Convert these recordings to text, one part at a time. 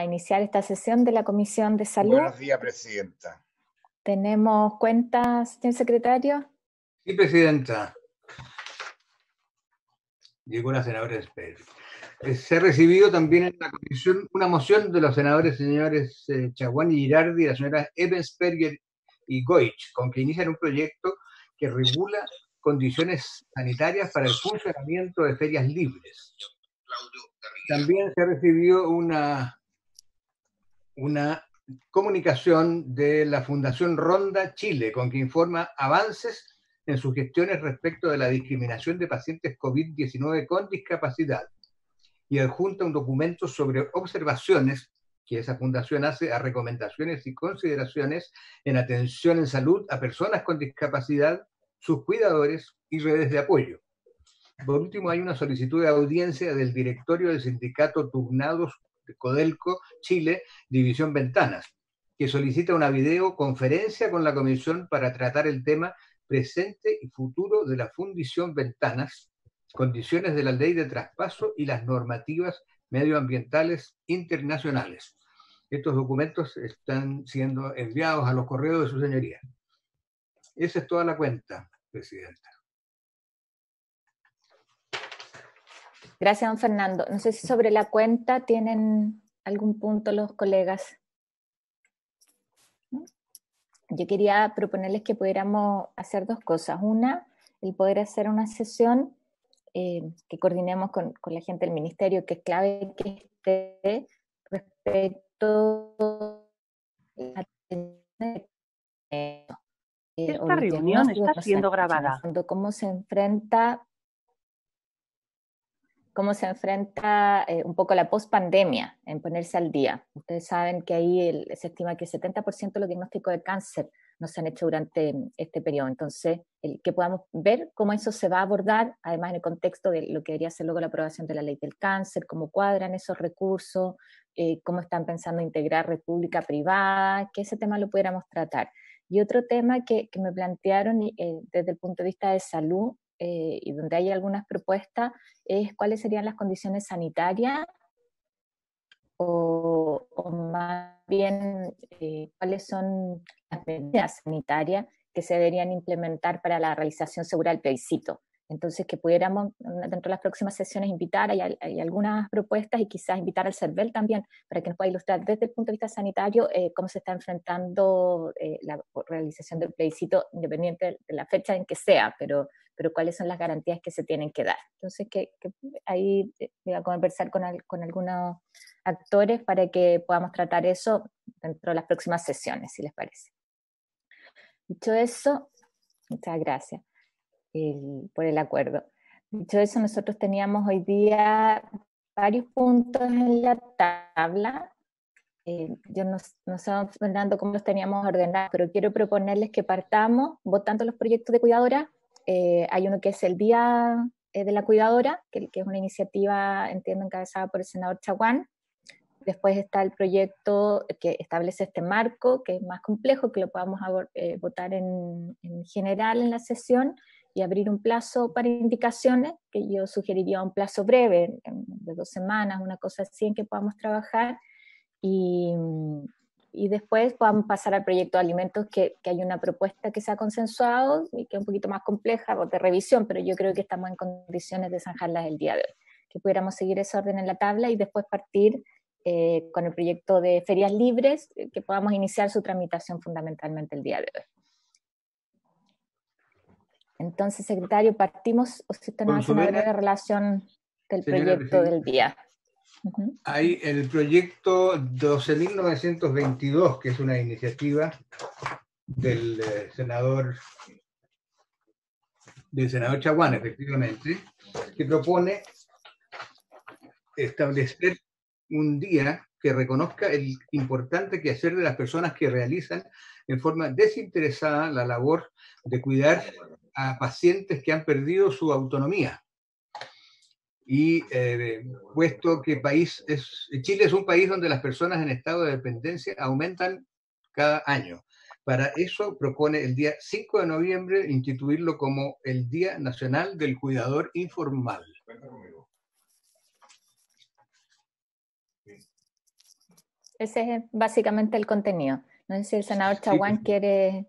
iniciar esta sesión de la Comisión de Salud. Buenos días, Presidenta. ¿Tenemos cuentas, señor secretario? Sí, Presidenta. Llegó la senadora Esper. Se ha recibido también en la comisión una moción de los senadores señores Chaguán y Girardi y la señora Ebensperger y Goich, con que inician un proyecto que regula condiciones sanitarias para el funcionamiento de ferias libres. También se ha recibido una comunicación de la Fundación Ronda Chile, con que informa avances en sus gestiones respecto de la discriminación de pacientes COVID-19 con discapacidad, y adjunta un documento sobre observaciones que esa fundación hace a recomendaciones y consideraciones en atención en salud a personas con discapacidad, sus cuidadores y redes de apoyo. Por último, hay una solicitud de audiencia del directorio del sindicato Turnados de Codelco Chile, División Ventanas, que solicita una videoconferencia con la comisión para tratar el tema presente y futuro de la Fundición Ventanas, condiciones de la ley de traspaso y las normativas medioambientales internacionales. Estos documentos están siendo enviados a los correos de su señoría. Esa es toda la cuenta, Presidenta. Gracias, don Fernando. No sé si sobre la cuenta tienen algún punto los colegas. Yo quería proponerles que pudiéramos hacer dos cosas. Una, el poder hacer una sesión que coordinemos con la gente del ministerio, que es clave que esté respecto a esta reunión está siendo grabada. Cómo se enfrenta un poco la pospandemia en ponerse al día. Ustedes saben que ahí se estima que el 70% de los diagnósticos de cáncer no se han hecho durante este periodo. Entonces, que podamos ver cómo eso se va a abordar, además en el contexto de lo que debería ser luego la aprobación de la ley del cáncer, cómo cuadran esos recursos, cómo están pensando integrar red pública privada, que ese tema lo pudiéramos tratar. Y otro tema que me plantearon desde el punto de vista de salud, y donde hay algunas propuestas, es cuáles serían las condiciones sanitarias o más bien cuáles son las medidas sanitarias que se deberían implementar para la realización segura del plebiscito. Entonces, que pudiéramos, dentro de las próximas sesiones, invitar, hay algunas propuestas, y quizás invitar al CERVEL también, para que nos pueda ilustrar desde el punto de vista sanitario cómo se está enfrentando la realización del plebiscito, independiente de la fecha en que sea, pero cuáles son las garantías que se tienen que dar. Entonces, que ahí voy a conversar con algunos actores para que podamos tratar eso dentro de las próximas sesiones, si les parece. Dicho eso, muchas gracias por el acuerdo. Dicho eso, nosotros teníamos hoy día varios puntos en la tabla. Yo no sé, Fernando, cómo los teníamos ordenados, pero quiero proponerles que partamos votando los proyectos de cuidadora. Hay uno que es el Día de la Cuidadora, que es una iniciativa, entiendo, encabezada por el senador Chaguán. Después está el proyecto que establece este marco, que es más complejo, que lo podamos votar en general en la sesión, y abrir un plazo para indicaciones, que yo sugeriría un plazo breve, de 2 semanas, una cosa así, en que podamos trabajar, y después podamos pasar al proyecto de alimentos, que hay una propuesta que se ha consensuado y que es un poquito más compleja, de revisión, pero yo creo que estamos en condiciones de zanjarlas el día de hoy. Que pudiéramos seguir ese orden en la tabla y después partir con el proyecto de ferias libres, que podamos iniciar su tramitación fundamentalmente el día de hoy. Entonces, secretario, partimos, o si usted nos hace una breve relación del proyecto del día. Hay el proyecto 12.922, que es una iniciativa del senador Chaguán, efectivamente, que propone establecer un día que reconozca el importante quehacer de las personas que realizan en forma desinteresada la labor de cuidar a pacientes que han perdido su autonomía. Y puesto que Chile es un país donde las personas en estado de dependencia aumentan cada año. Para eso propone el día 5 de noviembre instituirlo como el Día Nacional del Cuidador Informal. ese es básicamente el contenido. No sé si el senador Chaguán quiere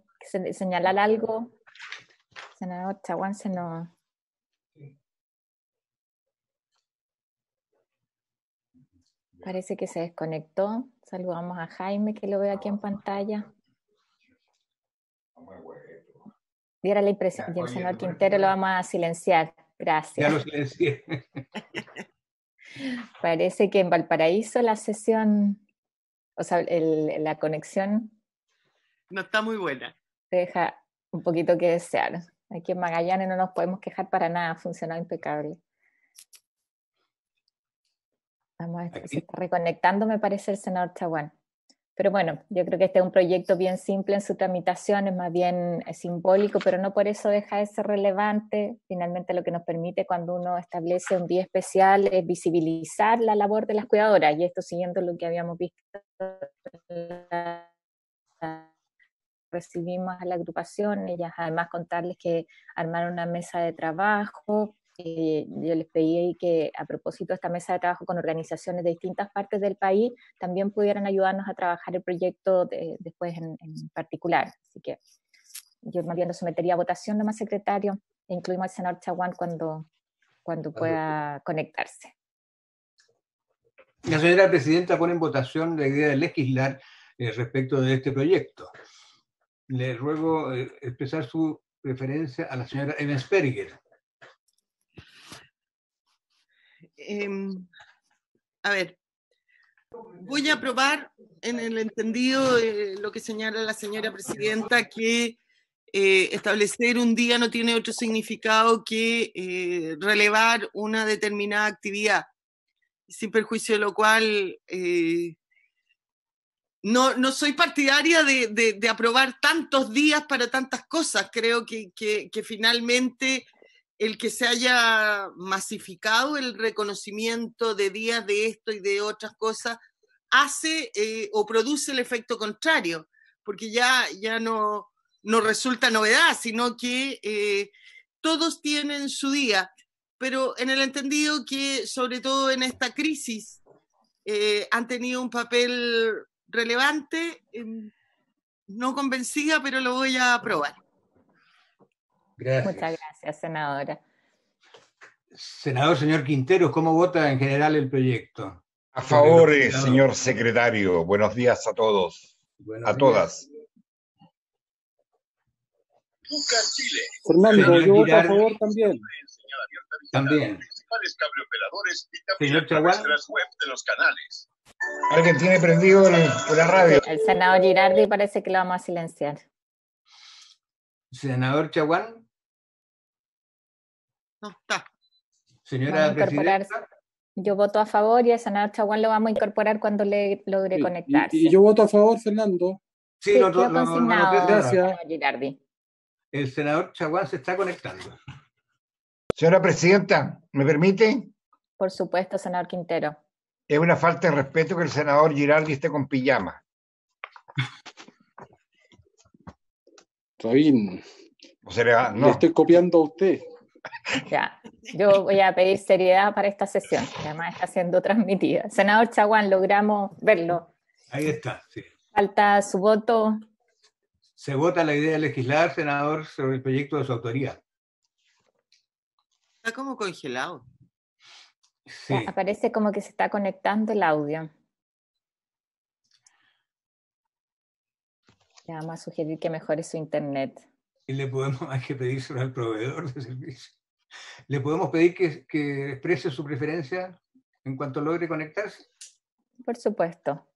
señalar algo. Senador Chaguán se nos... Parece que se desconectó. Saludamos a Jaime, que lo veo aquí en pantalla. Diera la impresión, y el senador Quintero lo vamos a silenciar. Gracias. Ya lo silencié. Parece que en Valparaíso la sesión, o sea, la conexión no está muy buena. Deja un poquito que desear. Aquí en Magallanes no nos podemos quejar para nada, ha funcionado impecable. Vamos a ver, se está reconectando, me parece, el senador Chaguán. Pero bueno, yo creo que este es un proyecto bien simple en su tramitación, es más bien simbólico, pero no por eso deja de ser relevante. Finalmente lo que nos permite cuando uno establece un día especial es visibilizar la labor de las cuidadoras, y esto siguiendo lo que habíamos visto. Recibimos a la agrupación, ellas además contarles que armaron una mesa de trabajo. Yo les pedí que a propósito de esta mesa de trabajo con organizaciones de distintas partes del país también pudieran ayudarnos a trabajar el proyecto después en particular. Así que yo más bien lo sometería a votación, nomás secretario, e incluimos al senador Chaguán cuando pueda conectarse. La señora presidenta pone en votación la idea de legislar respecto de este proyecto. Le ruego expresar su preferencia a la señora Ebensperger. A ver, voy a aprobar en el entendido de lo que señala la señora presidenta, que establecer un día no tiene otro significado que relevar una determinada actividad, sin perjuicio de lo cual no soy partidaria de aprobar tantos días para tantas cosas. Creo que finalmente el que se haya masificado el reconocimiento de días de esto y de otras cosas hace o produce el efecto contrario, porque ya no resulta novedad, sino que todos tienen su día, pero en el entendido que sobre todo en esta crisis han tenido un papel relevante, no convencida, pero lo voy a aprobar. Gracias. Muchas gracias, senadora. Senador, señor Quintero, ¿cómo vota en general el proyecto? A favor, señor secretario. Buenos días a todos. A todas. Fernando, yo voto a favor también. También. Señor Chaguán. ¿Alguien tiene prendido la radio? El senador Girardi parece que lo vamos a silenciar. Senador Chaguán. No está. Señora presidenta. Yo voto a favor y el senador Chaguán lo vamos a incorporar cuando le logre conectarse. Y yo voto a favor, Fernando. Sí, lo consignado. Gracias. El senador Chaguán se está conectando. Señora presidenta, ¿me permite? Por supuesto, senador Quintero. Es una falta de respeto que el senador Girardi esté con pijama. Rabín, o sea, no. Le estoy copiando a usted. Ya, yo voy a pedir seriedad para esta sesión, que además está siendo transmitida. Senador Chaguán, logramos verlo. Ahí está, sí. Falta su voto. Se vota la idea de legislar, senador, sobre el proyecto de su autoría. Está como congelado. Sí. Ya, aparece como que se está conectando el audio. Le vamos a sugerir que mejore su internet. Y hay que pedírselo al proveedor de servicio. ¿Le podemos pedir que exprese su preferencia en cuanto logre conectarse? Por supuesto.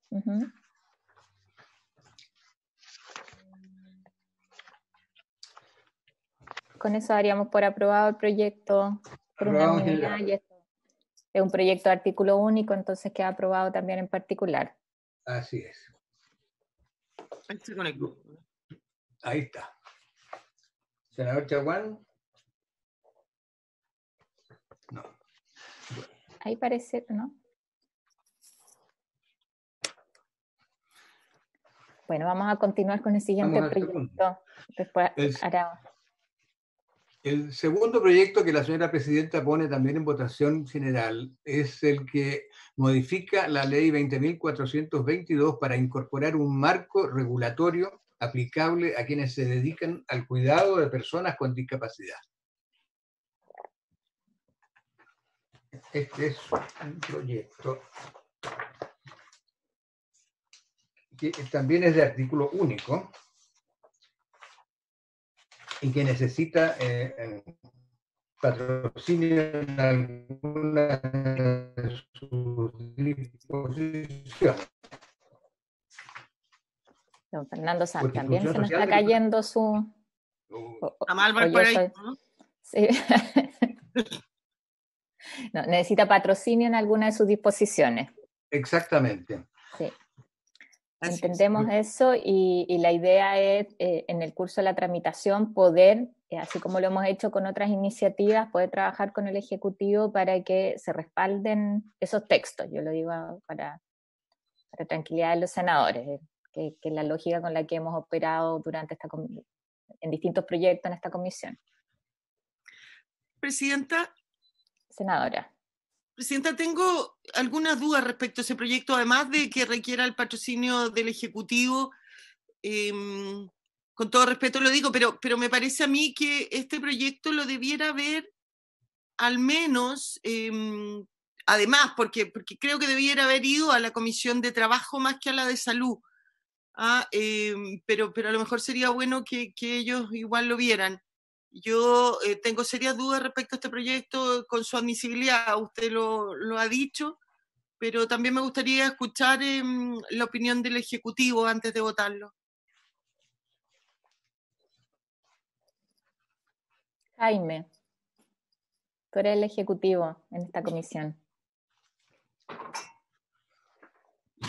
Con eso daríamos por aprobado el proyecto por unanimidad, y esto es un proyecto de artículo único, entonces queda aprobado también en particular. Así es. Ahí se conectó. Ahí está. Senador Chaguán. No. Bueno. Ahí parece, ¿no? Bueno, vamos a continuar con el siguiente proyecto. Después hará... El segundo proyecto que la señora presidenta pone también en votación general es el que modifica la ley 20.422 para incorporar un marco regulatorio aplicable a quienes se dedican al cuidado de personas con discapacidad. Este es un proyecto que también es de artículo único y que necesita patrocinio en alguna de sus disposiciones. Don Fernando Sanz, Porque también se Función nos Social está cayendo su... Amal por ahí, ¿no? Sí. No, necesita patrocinio en alguna de sus disposiciones. Exactamente. Sí. Así Entendemos eso y la idea es, en el curso de la tramitación, poder, así como lo hemos hecho con otras iniciativas, poder trabajar con el Ejecutivo para que se respalden esos textos. Yo lo digo para tranquilidad de los senadores, que es la lógica con la que hemos operado durante en distintos proyectos en esta comisión. Presidenta, Senadora, tengo algunas dudas respecto a ese proyecto, además de que requiera el patrocinio del Ejecutivo. Con todo respeto lo digo, pero me parece a mí que este proyecto lo debiera ver al menos, además, porque creo que debiera haber ido a la Comisión de Trabajo más que a la de Salud. Pero a lo mejor sería bueno que ellos igual lo vieran. Yo tengo serias dudas respecto a este proyecto con su admisibilidad, usted lo ha dicho, pero también me gustaría escuchar la opinión del Ejecutivo antes de votarlo. Jaime, tú eres el Ejecutivo en esta comisión.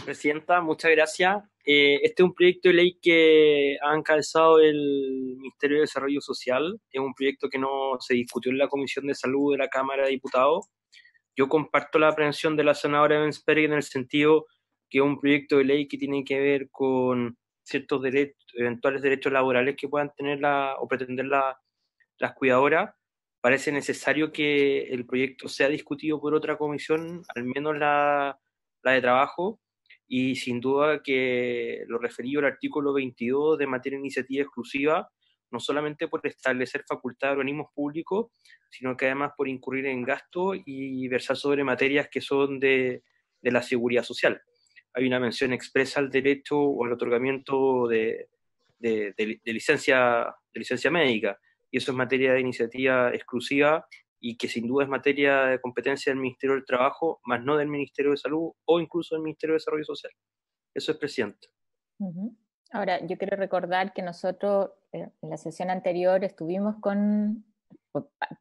Presidenta, muchas gracias. Este es un proyecto de ley que ha encabezado el Ministerio de Desarrollo Social. Es un proyecto que no se discutió en la Comisión de Salud de la Cámara de Diputados. Yo comparto la aprehensión de la senadora Ebensperger en el sentido que es un proyecto de ley que tiene que ver con ciertos eventuales derechos laborales que puedan tener o pretender las cuidadoras. Parece necesario que el proyecto sea discutido por otra comisión, al menos la de trabajo, y sin duda que lo referido al artículo 22 de materia de iniciativa exclusiva, no solamente por establecer facultad de organismos públicos, sino que además por incurrir en gastos y versar sobre materias que son de la seguridad social. Hay una mención expresa al derecho o al otorgamiento de licencia médica, y eso es materia de iniciativa exclusiva y que sin duda es materia de competencia del Ministerio del Trabajo, más no del Ministerio de Salud o incluso del Ministerio de Desarrollo Social. Eso es, presidente. Ahora, yo quiero recordar que nosotros en la sesión anterior estuvimos con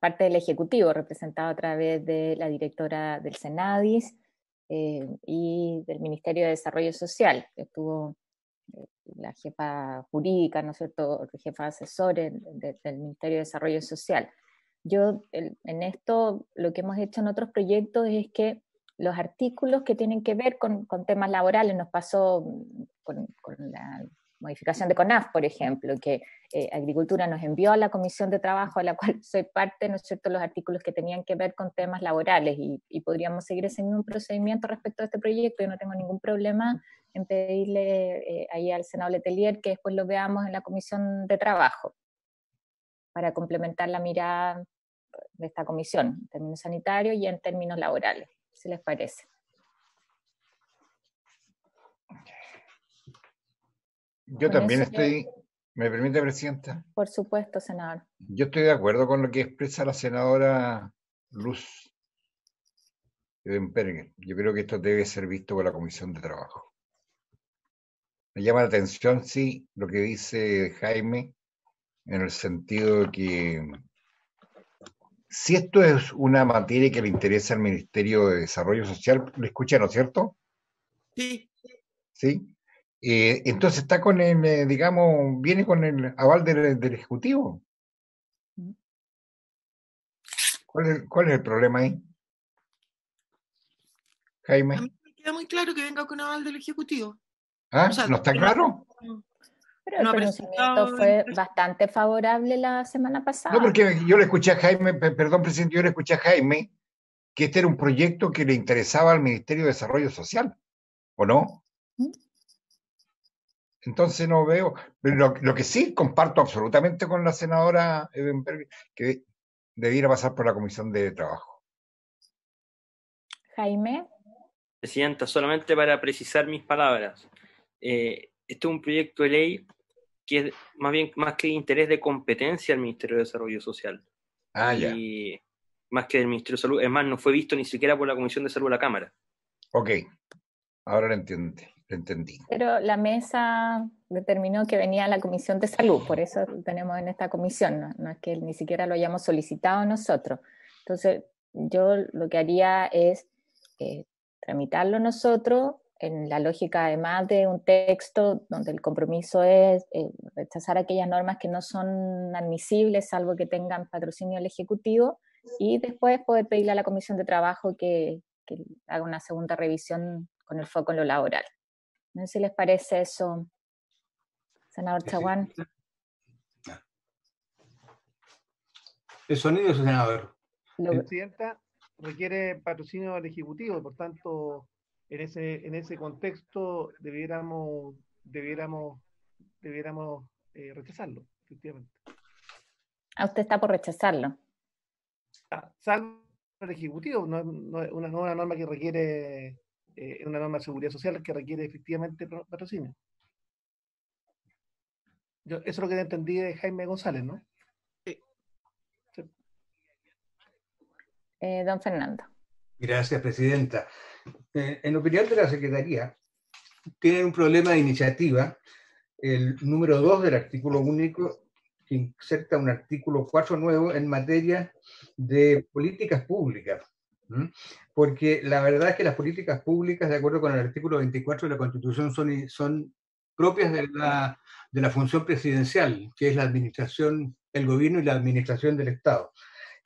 parte del Ejecutivo, representado a través de la directora del Senadis y del Ministerio de Desarrollo Social. Estuvo la jefa jurídica, ¿no es cierto?, jefa asesora del Ministerio de Desarrollo Social. Yo, en esto, lo que hemos hecho en otros proyectos es que los artículos que tienen que ver con temas laborales, nos pasó con la modificación de CONAF, por ejemplo, que Agricultura nos envió a la Comisión de Trabajo, a la cual soy parte, ¿no es cierto?, los artículos que tenían que ver con temas laborales, y podríamos seguir ese mismo procedimiento respecto a este proyecto. Yo no tengo ningún problema en pedirle ahí al senador Letelier que después lo veamos en la Comisión de Trabajo, para complementar la mirada de esta comisión, en términos sanitarios y en términos laborales, si les parece. Yo también estoy, ¿me permite, presidenta? Por supuesto, senador. Yo estoy de acuerdo con lo que expresa la senadora Luz Ebensperger. Yo creo que esto debe ser visto por la Comisión de Trabajo. Me llama la atención, sí, lo que dice Jaime, en el sentido de que si esto es una materia que le interesa al Ministerio de Desarrollo Social, ¿lo escucha, no es cierto? Sí. Sí. Entonces está con el, digamos, viene con el aval del Ejecutivo. ¿Cuál es el problema ahí, Jaime? A mí me queda muy claro que venga con aval del Ejecutivo. ¿Ah? O sea, ¿No está claro? Pero el pronunciamiento fue bastante favorable la semana pasada. No, porque yo le escuché a Jaime, perdón, presidente, yo le escuché a Jaime que este era un proyecto que le interesaba al Ministerio de Desarrollo Social, ¿o no? Entonces no veo, pero lo que sí comparto absolutamente con la senadora Ebenberg, que debiera pasar por la Comisión de Trabajo. Jaime. Presidenta, solamente para precisar mis palabras, este es un proyecto de ley que es más que de interés de competencia del Ministerio de Desarrollo Social. Y más que del Ministerio de Salud, es más, no fue visto ni siquiera por la Comisión de Salud de la Cámara. Ok, ahora lo entendí. Pero la mesa determinó que venía a la Comisión de Salud, por eso tenemos en esta comisión, no es que ni siquiera lo hayamos solicitado nosotros. Entonces, yo lo que haría es tramitarlo nosotros, en la lógica además de un texto donde el compromiso es rechazar aquellas normas que no son admisibles, salvo que tengan patrocinio del Ejecutivo, y después poder pedirle a la Comisión de Trabajo que haga una segunda revisión con el foco en lo laboral. No sé si les parece eso, senador Chaguán. El sonido, senador. Presidenta, requiere patrocinio del Ejecutivo, por tanto, en ese contexto debiéramos rechazarlo, efectivamente. Usted está por rechazarlo. Salvo el Ejecutivo, no una norma que requiere, una norma de seguridad social que requiere efectivamente patrocinio. Eso es lo que entendí de Jaime González, ¿no? Sí. Don Fernando. Gracias, presidenta. En opinión de la Secretaría, tienen un problema de iniciativa, el número 2 del artículo único, que inserta un artículo 4 nuevo en materia de políticas públicas. Porque la verdad es que las políticas públicas, de acuerdo con el artículo 24 de la Constitución, son propias de la función presidencial, que es la administración, el gobierno y la administración del Estado.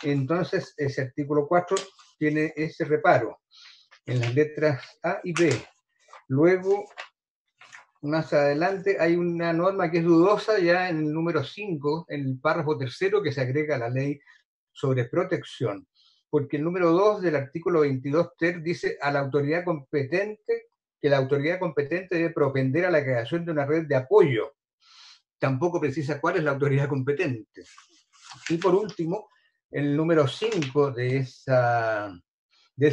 Entonces, ese artículo 4 tiene ese reparo en las letras A y B. Luego, más adelante, hay una norma que es dudosa ya en el número 5, en el párrafo tercero, que se agrega a la ley sobre protección, porque el número 2 del artículo 22 ter dice a la autoridad competente que la autoridad competente debe propender a la creación de una red de apoyo. Tampoco precisa cuál es la autoridad competente. Y por último, el número 5 de ese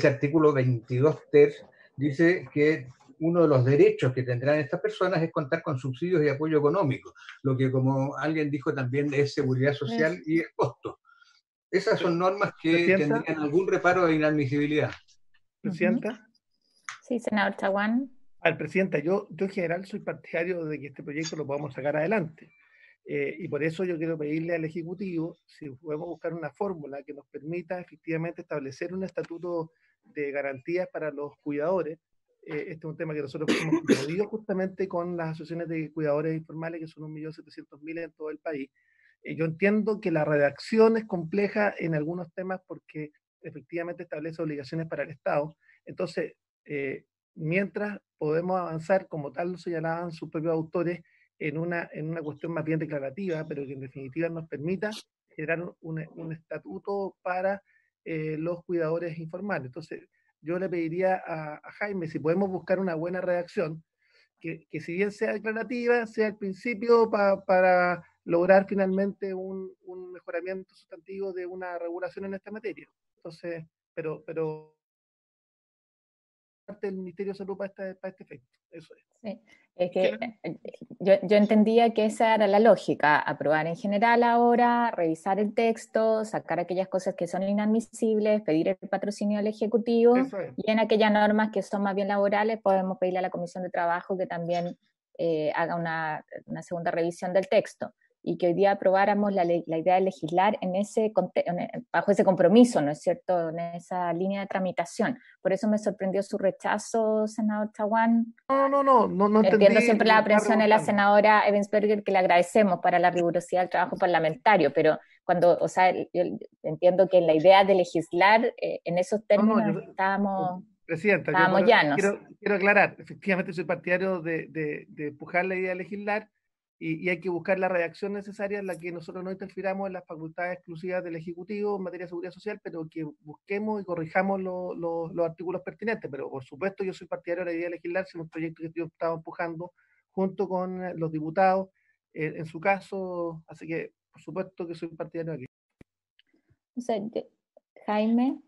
artículo 22 ter dice que uno de los derechos que tendrán estas personas es contar con subsidios y apoyo económico, lo que, como alguien dijo también, es seguridad social y costo. Esas son normas que tendrían algún reparo de inadmisibilidad. ¿Presidenta? Sí, senador Chaguán. Presidenta, yo en general soy partidario de que este proyecto lo podamos sacar adelante. Y por eso yo quiero pedirle al Ejecutivo si podemos buscar una fórmula que nos permita efectivamente establecer un estatuto de garantías para los cuidadores. Este es un tema que nosotros hemos pedido justamente con las asociaciones de cuidadores informales, que son 1.700.000 en todo el país. Yo entiendo que la redacción es compleja en algunos temas porque efectivamente establece obligaciones para el Estado. Entonces, mientras podemos avanzar, como tal lo señalaban sus propios autores, en una cuestión más bien declarativa, pero que en definitiva nos permita generar un estatuto para los cuidadores informales. Entonces, yo le pediría a Jaime si podemos buscar una buena redacción, que si bien sea declarativa, sea al principio para lograr finalmente un mejoramiento sustantivo de una regulación en esta materia. Entonces, pero parte del Ministerio de Salud para este efecto. Eso es. Sí. Es que yo entendía que esa era la lógica, aprobar en general ahora, revisar el texto, sacar aquellas cosas que son inadmisibles, pedir el patrocinio del Ejecutivo, y en aquellas normas que son más bien laborales podemos pedirle a la Comisión de Trabajo que también haga una segunda revisión del texto, y que hoy día aprobáramos la idea de legislar bajo ese compromiso, ¿no es cierto?, en esa línea de tramitación. Por eso me sorprendió su rechazo, senador Chaguán. No entiendo siempre la presión de la senadora Ebensberger, que le agradecemos para la rigurosidad del trabajo parlamentario, pero yo entiendo que en la idea de legislar, en esos términos estábamos llanos. Quiero aclarar, efectivamente soy partidario de empujar la idea de legislar, y hay que buscar la redacción necesaria en la que nosotros no interfiramos en las facultades exclusivas del Ejecutivo en materia de seguridad social, pero que busquemos y corrijamos los artículos pertinentes. Pero por supuesto yo soy partidario de la idea de legislar, es un proyecto que yo estaba empujando junto con los diputados, en su caso, así que por supuesto que soy partidario aquí. O sea, Jaime.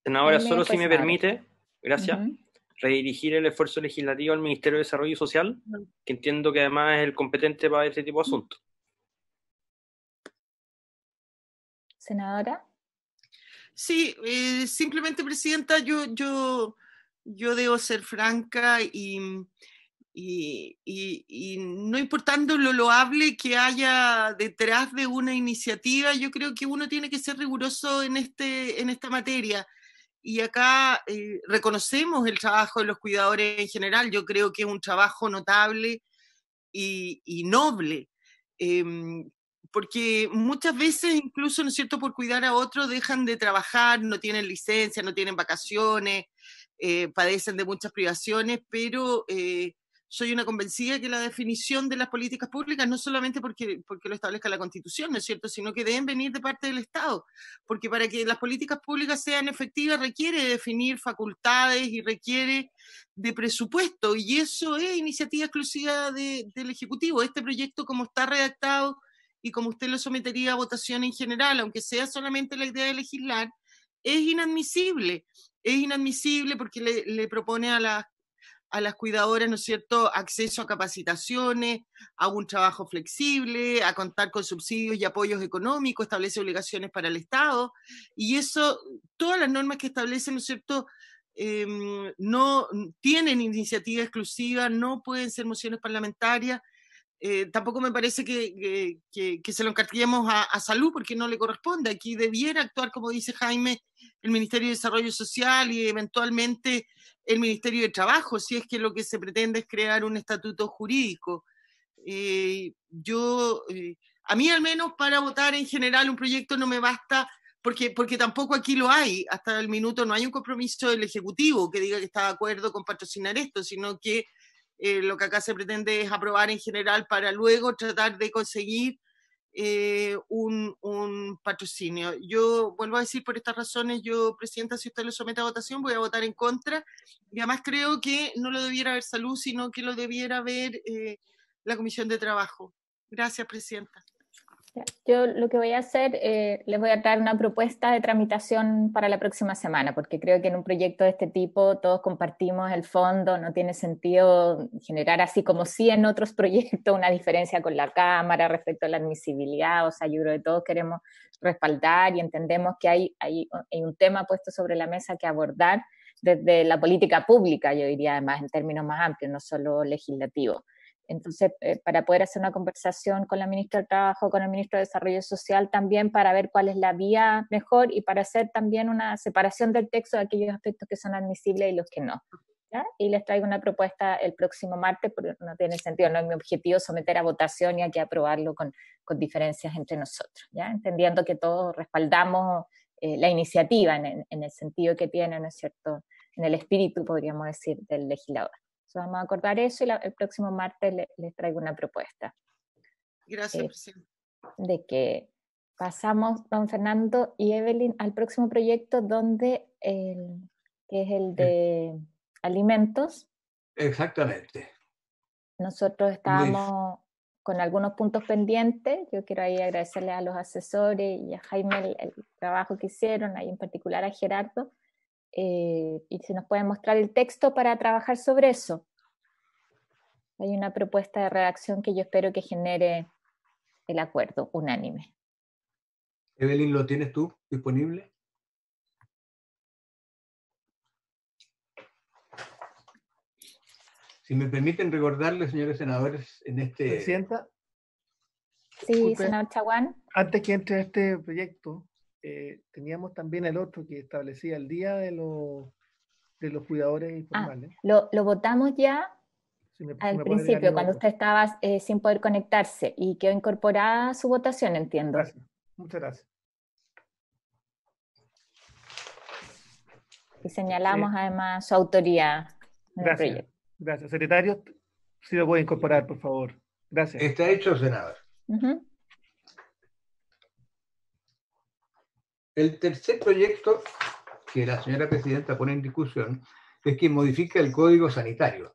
Senadora, Jaime, solo si me senadora. permite, gracias, redirigir el esfuerzo legislativo al Ministerio de Desarrollo Social, que entiendo que además es el competente para este tipo de asuntos. Senadora. Sí, simplemente, Presidenta, yo debo ser franca y no importando lo loable que haya detrás de una iniciativa, yo creo que uno tiene que ser riguroso en esta materia. Y acá reconocemos el trabajo de los cuidadores en general, yo creo que es un trabajo notable y noble, porque muchas veces incluso, ¿no es cierto?, por cuidar a otros dejan de trabajar, no tienen licencia, no tienen vacaciones, padecen de muchas privaciones, pero soy una convencida que la definición de las políticas públicas no solamente porque lo establezca la Constitución, ¿no es cierto?, sino que deben venir de parte del Estado, porque para que las políticas públicas sean efectivas requiere definir facultades y requiere de presupuesto, y eso es iniciativa exclusiva del Ejecutivo. Este proyecto, como está redactado y como usted lo sometería a votación en general, aunque sea solamente la idea de legislar, es inadmisible porque le propone a las cuidadoras, ¿no es cierto?, acceso a capacitaciones, a un trabajo flexible, a contar con subsidios y apoyos económicos, establece obligaciones para el Estado, y eso, todas las normas que establecen, ¿no es cierto?, no tienen iniciativa exclusiva, no pueden ser mociones parlamentarias. Tampoco me parece que se lo encarguemos a salud porque no le corresponde. Aquí debiera actuar, como dice Jaime, el Ministerio de Desarrollo Social y eventualmente el Ministerio de Trabajo, si es que lo que se pretende es crear un estatuto jurídico. A mí al menos para votar en general un proyecto no me basta, porque tampoco aquí lo hay. Hasta el minuto no hay un compromiso del Ejecutivo que diga que está de acuerdo con patrocinar esto, sino que lo que acá se pretende es aprobar en general para luego tratar de conseguir un patrocinio. Yo vuelvo a decir, por estas razones, yo, Presidenta, si usted lo somete a votación, voy a votar en contra, y además creo que no lo debiera ver salud, sino que lo debiera ver la Comisión de Trabajo. Gracias, Presidenta. Yo lo que voy a hacer, les voy a traer una propuesta de tramitación para la próxima semana, porque creo que en un proyecto de este tipo todos compartimos el fondo, no tiene sentido generar así como sí en otros proyectos una diferencia con la Cámara respecto a la admisibilidad. O sea, yo creo que todos queremos respaldar y entendemos que hay un tema puesto sobre la mesa que abordar desde la política pública, yo diría además en términos más amplios, no solo legislativos. Entonces, para poder hacer una conversación con la ministra del Trabajo, con el ministro de Desarrollo Social también, para ver cuál es la vía mejor y para hacer también una separación del texto de aquellos aspectos que son admisibles y los que no. ¿Ya? Y les traigo una propuesta el próximo martes, porque no tiene sentido, no es mi objetivo someter a votación y hay que aprobarlo con diferencias entre nosotros, ¿ya? Entendiendo que todos respaldamos la iniciativa en el sentido que tiene, ¿no es cierto?, en el espíritu, podríamos decir, del legislador. Vamos a acordar eso y el próximo martes les traigo una propuesta. Gracias, Presidenta. De que pasamos, don Fernando y Evelyn, al próximo proyecto que es el de alimentos. Exactamente. Nosotros estábamos con algunos puntos pendientes. Yo quiero ahí agradecerle a los asesores y a Jaime el trabajo que hicieron, ahí en particular a Gerardo. Y si nos pueden mostrar el texto para trabajar sobre eso. Hay una propuesta de redacción que yo espero que genere el acuerdo unánime. Evelyn, ¿lo tienes tú disponible? Si me permiten recordarles, señores senadores, en este... Presidenta. Sí, disculpe, senador Chaguán. Antes que entre este proyecto, teníamos también el otro que establecía el día de los cuidadores informales. Lo votamos ya al principio, cuando usted estaba sin poder conectarse, y quedó incorporada su votación, entiendo. Gracias. Muchas gracias. Y señalamos además su autoría en el proyecto. Gracias. Secretario, si lo puede incorporar, por favor. Gracias. Está hecho, senador. El tercer proyecto que la señora presidenta pone en discusión es que modifica el Código Sanitario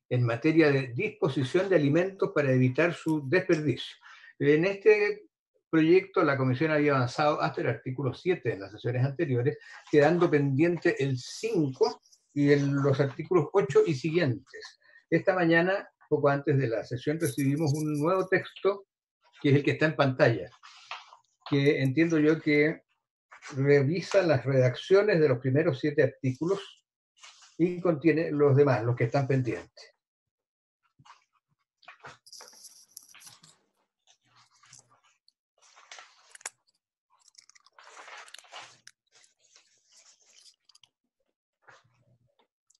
en materia de disposición de alimentos para evitar su desperdicio. En este proyecto la Comisión había avanzado hasta el artículo 7 en las sesiones anteriores, quedando pendiente el 5 y los artículos 8 y siguientes. Esta mañana, poco antes de la sesión, recibimos un nuevo texto, que es el que está en pantalla, que entiendo yo que revisa las redacciones de los primeros 7 artículos y contiene los demás, los que están pendientes.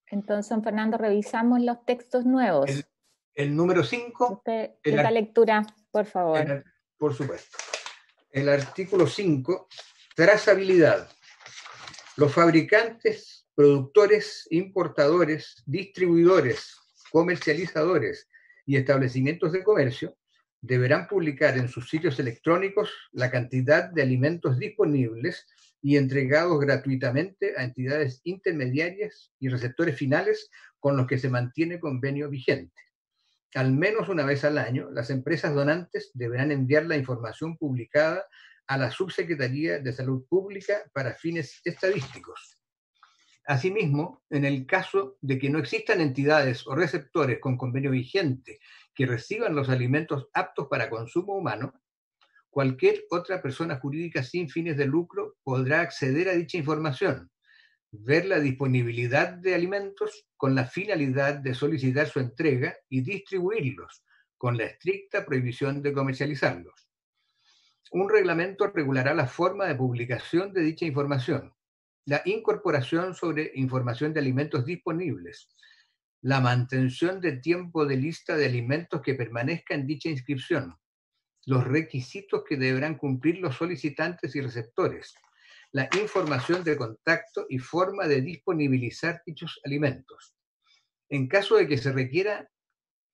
Entonces, don Fernando, revisamos los textos nuevos. El número 5. La lectura, por favor. Por supuesto. El artículo 5, trazabilidad. Los fabricantes, productores, importadores, distribuidores, comercializadores y establecimientos de comercio deberán publicar en sus sitios electrónicos la cantidad de alimentos disponibles y entregados gratuitamente a entidades intermediarias y receptores finales con los que se mantiene convenio vigente. Al menos una vez al año, las empresas donantes deberán enviar la información publicada a la Subsecretaría de Salud Pública para fines estadísticos. Asimismo, en el caso de que no existan entidades o receptores con convenio vigente que reciban los alimentos aptos para consumo humano, cualquier otra persona jurídica sin fines de lucro podrá acceder a dicha información, ver la disponibilidad de alimentos con la finalidad de solicitar su entrega y distribuirlos, con la estricta prohibición de comercializarlos. Un reglamento regulará la forma de publicación de dicha información, la incorporación sobre información de alimentos disponibles, la mantención de tiempo de lista de alimentos que permanezca en dicha inscripción, los requisitos que deberán cumplir los solicitantes y receptores, la información de contacto y forma de disponibilizar dichos alimentos. En caso de que se requiera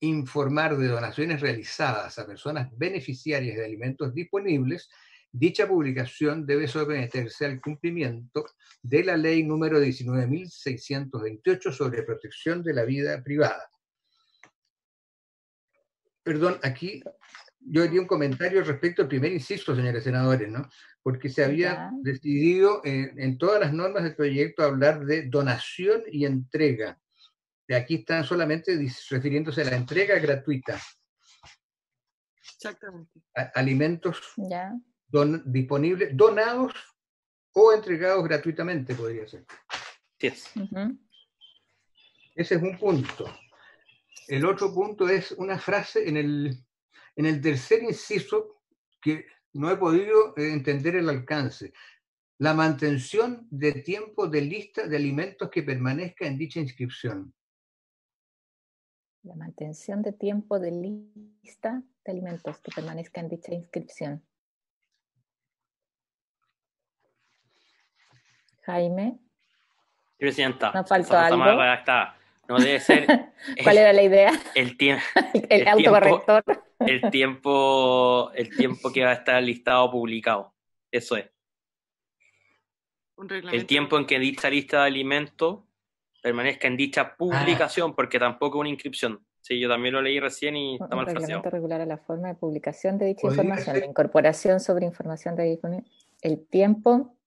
informar de donaciones realizadas a personas beneficiarias de alimentos disponibles, dicha publicación debe someterse al cumplimiento de la ley número 19.628 sobre protección de la vida privada. Perdón, aquí yo haría un comentario respecto al primer inciso, señores senadores, ¿no? Porque se había decidido en todas las normas del proyecto hablar de donación y entrega. Y aquí están solamente refiriéndose a la entrega gratuita. Exactamente. Alimentos disponibles, donados o entregados gratuitamente, podría ser. Yes. Ese es un punto. El otro punto es una frase en el tercer inciso que no he podido entender el alcance. La mantención de tiempo de lista de alimentos que permanezca en dicha inscripción. La mantención de tiempo de lista de alimentos que permanezca en dicha inscripción. Jaime. Presidenta. ¿Nos faltó algo? No debe ser. ¿Cuál era la idea? El autocorrector. El tiempo que va a estar listado publicado. Eso es. El tiempo en que dicha lista de alimentos permanezca en dicha publicación, porque tampoco es una inscripción. Sí, yo también lo leí recién y está mal fraseado. El reglamento regulará la forma de publicación de dicha información, la incorporación sobre información de el tiempo.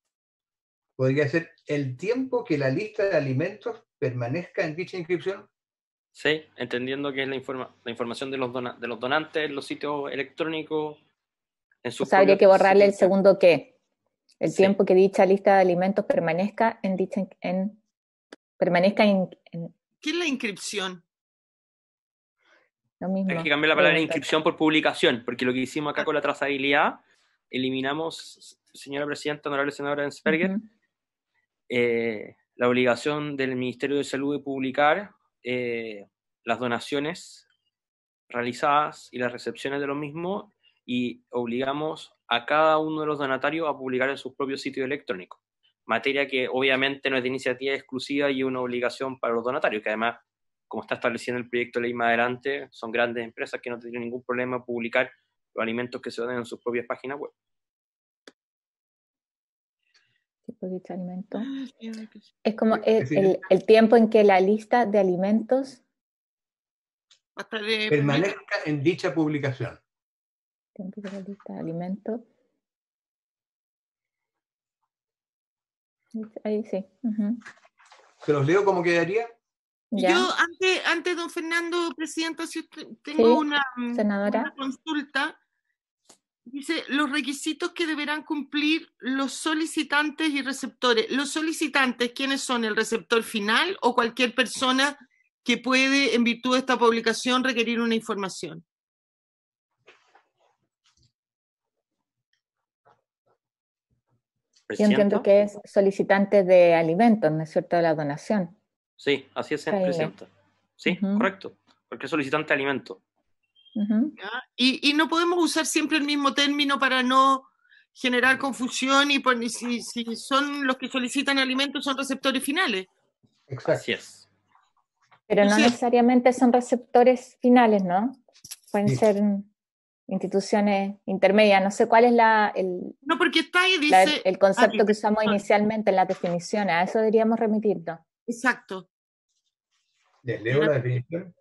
¿Podría ser el tiempo que la lista de alimentos permanezca en dicha inscripción? Sí, entendiendo que es la información de los donantes en los sitios electrónicos. O sea, habría que borrarle el segundo ¿qué? El tiempo que dicha lista de alimentos permanezca en dicha... ¿Qué es la inscripción? Lo mismo. Hay que cambiar la palabra inscripción por publicación, porque lo que hicimos acá con la trazabilidad, eliminamos, señora presidenta, honorable senadora Ensperger, la obligación del Ministerio de Salud de publicar las donaciones realizadas y las recepciones de lo mismo, y obligamos a cada uno de los donatarios a publicar en sus propios sitios electrónicos. Materia que obviamente no es de iniciativa exclusiva y una obligación para los donatarios, que además, como está establecido en el proyecto de ley más adelante, son grandes empresas que no tienen ningún problema en publicar los alimentos que se venden en sus propias páginas web. Tipo de alimento. Es como el tiempo en que la lista de alimentos permanezca en dicha publicación. Tiempo de la lista de alimentos. Ahí sí. ¿Se los leo cómo quedaría? ¿Ya? Yo, antes, don Fernando, presidenta, si usted, tengo una consulta. Dice, los requisitos que deberán cumplir los solicitantes y receptores. ¿Los solicitantes quiénes son? ¿El receptor final o cualquier persona que puede, en virtud de esta publicación, requerir una información? Yo entiendo que es solicitante de alimentos, ¿no es cierto?, de la donación. Sí, así es, presidenta. Sí, correcto, porque es solicitante de alimentos. Y no podemos usar siempre el mismo término para no generar confusión y si son los que solicitan alimentos son receptores finales. Exacto. Así es. Pero no necesariamente son receptores finales, ¿no? Pueden ser instituciones intermedias. No sé cuál es no, porque está ahí, dice... el concepto que usamos inicialmente en las definiciones. A eso deberíamos remitirnos. Exacto. ¿Les leo la definición?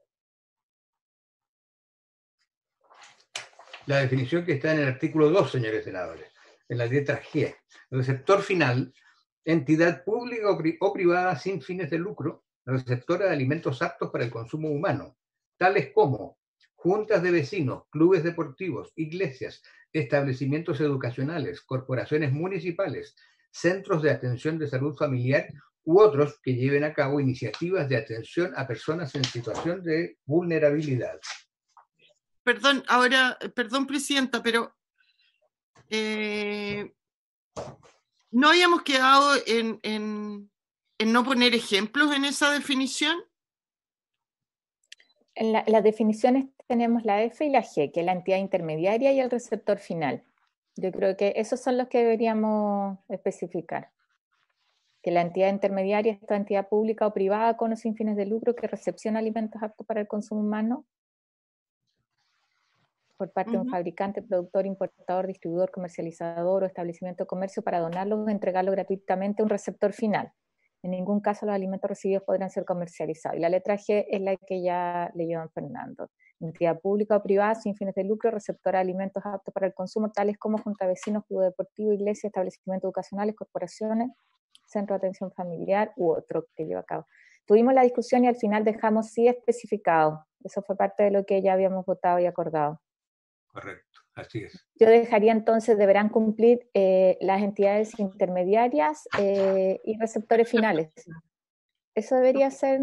La definición que está en el artículo 2, señores senadores, en la letra G. Receptor final, entidad pública o privada sin fines de lucro, receptora de alimentos aptos para el consumo humano, tales como juntas de vecinos, clubes deportivos, iglesias, establecimientos educacionales, corporaciones municipales, centros de atención de salud familiar u otros que lleven a cabo iniciativas de atención a personas en situación de vulnerabilidad. Perdón, presidenta, pero ¿no habíamos quedado en no poner ejemplos en esa definición? En las definiciones tenemos la F y la G, que es la entidad intermediaria y el receptor final. Yo creo que esos son los que deberíamos especificar. Que la entidad intermediaria es toda entidad pública o privada con o sin fines de lucro que recepciona alimentos aptos para el consumo humano por parte de un fabricante, productor, importador, distribuidor, comercializador o establecimiento de comercio para donarlos o entregarlos gratuitamente a un receptor final. En ningún caso los alimentos recibidos podrán ser comercializados. Y la letra G es la que ya leyó don Fernando. Entidad pública o privada sin fines de lucro, receptora de alimentos aptos para el consumo, tales como junta de vecinos, club deportivo, iglesia, establecimientos educacionales, corporaciones, centro de atención familiar u otro que lleva a cabo. Tuvimos la discusión y al final dejamos sí especificado. Eso fue parte de lo que ya habíamos votado y acordado. Correcto, así es. Yo dejaría entonces, deberán cumplir las entidades intermediarias y receptores finales. ¿Eso debería ser?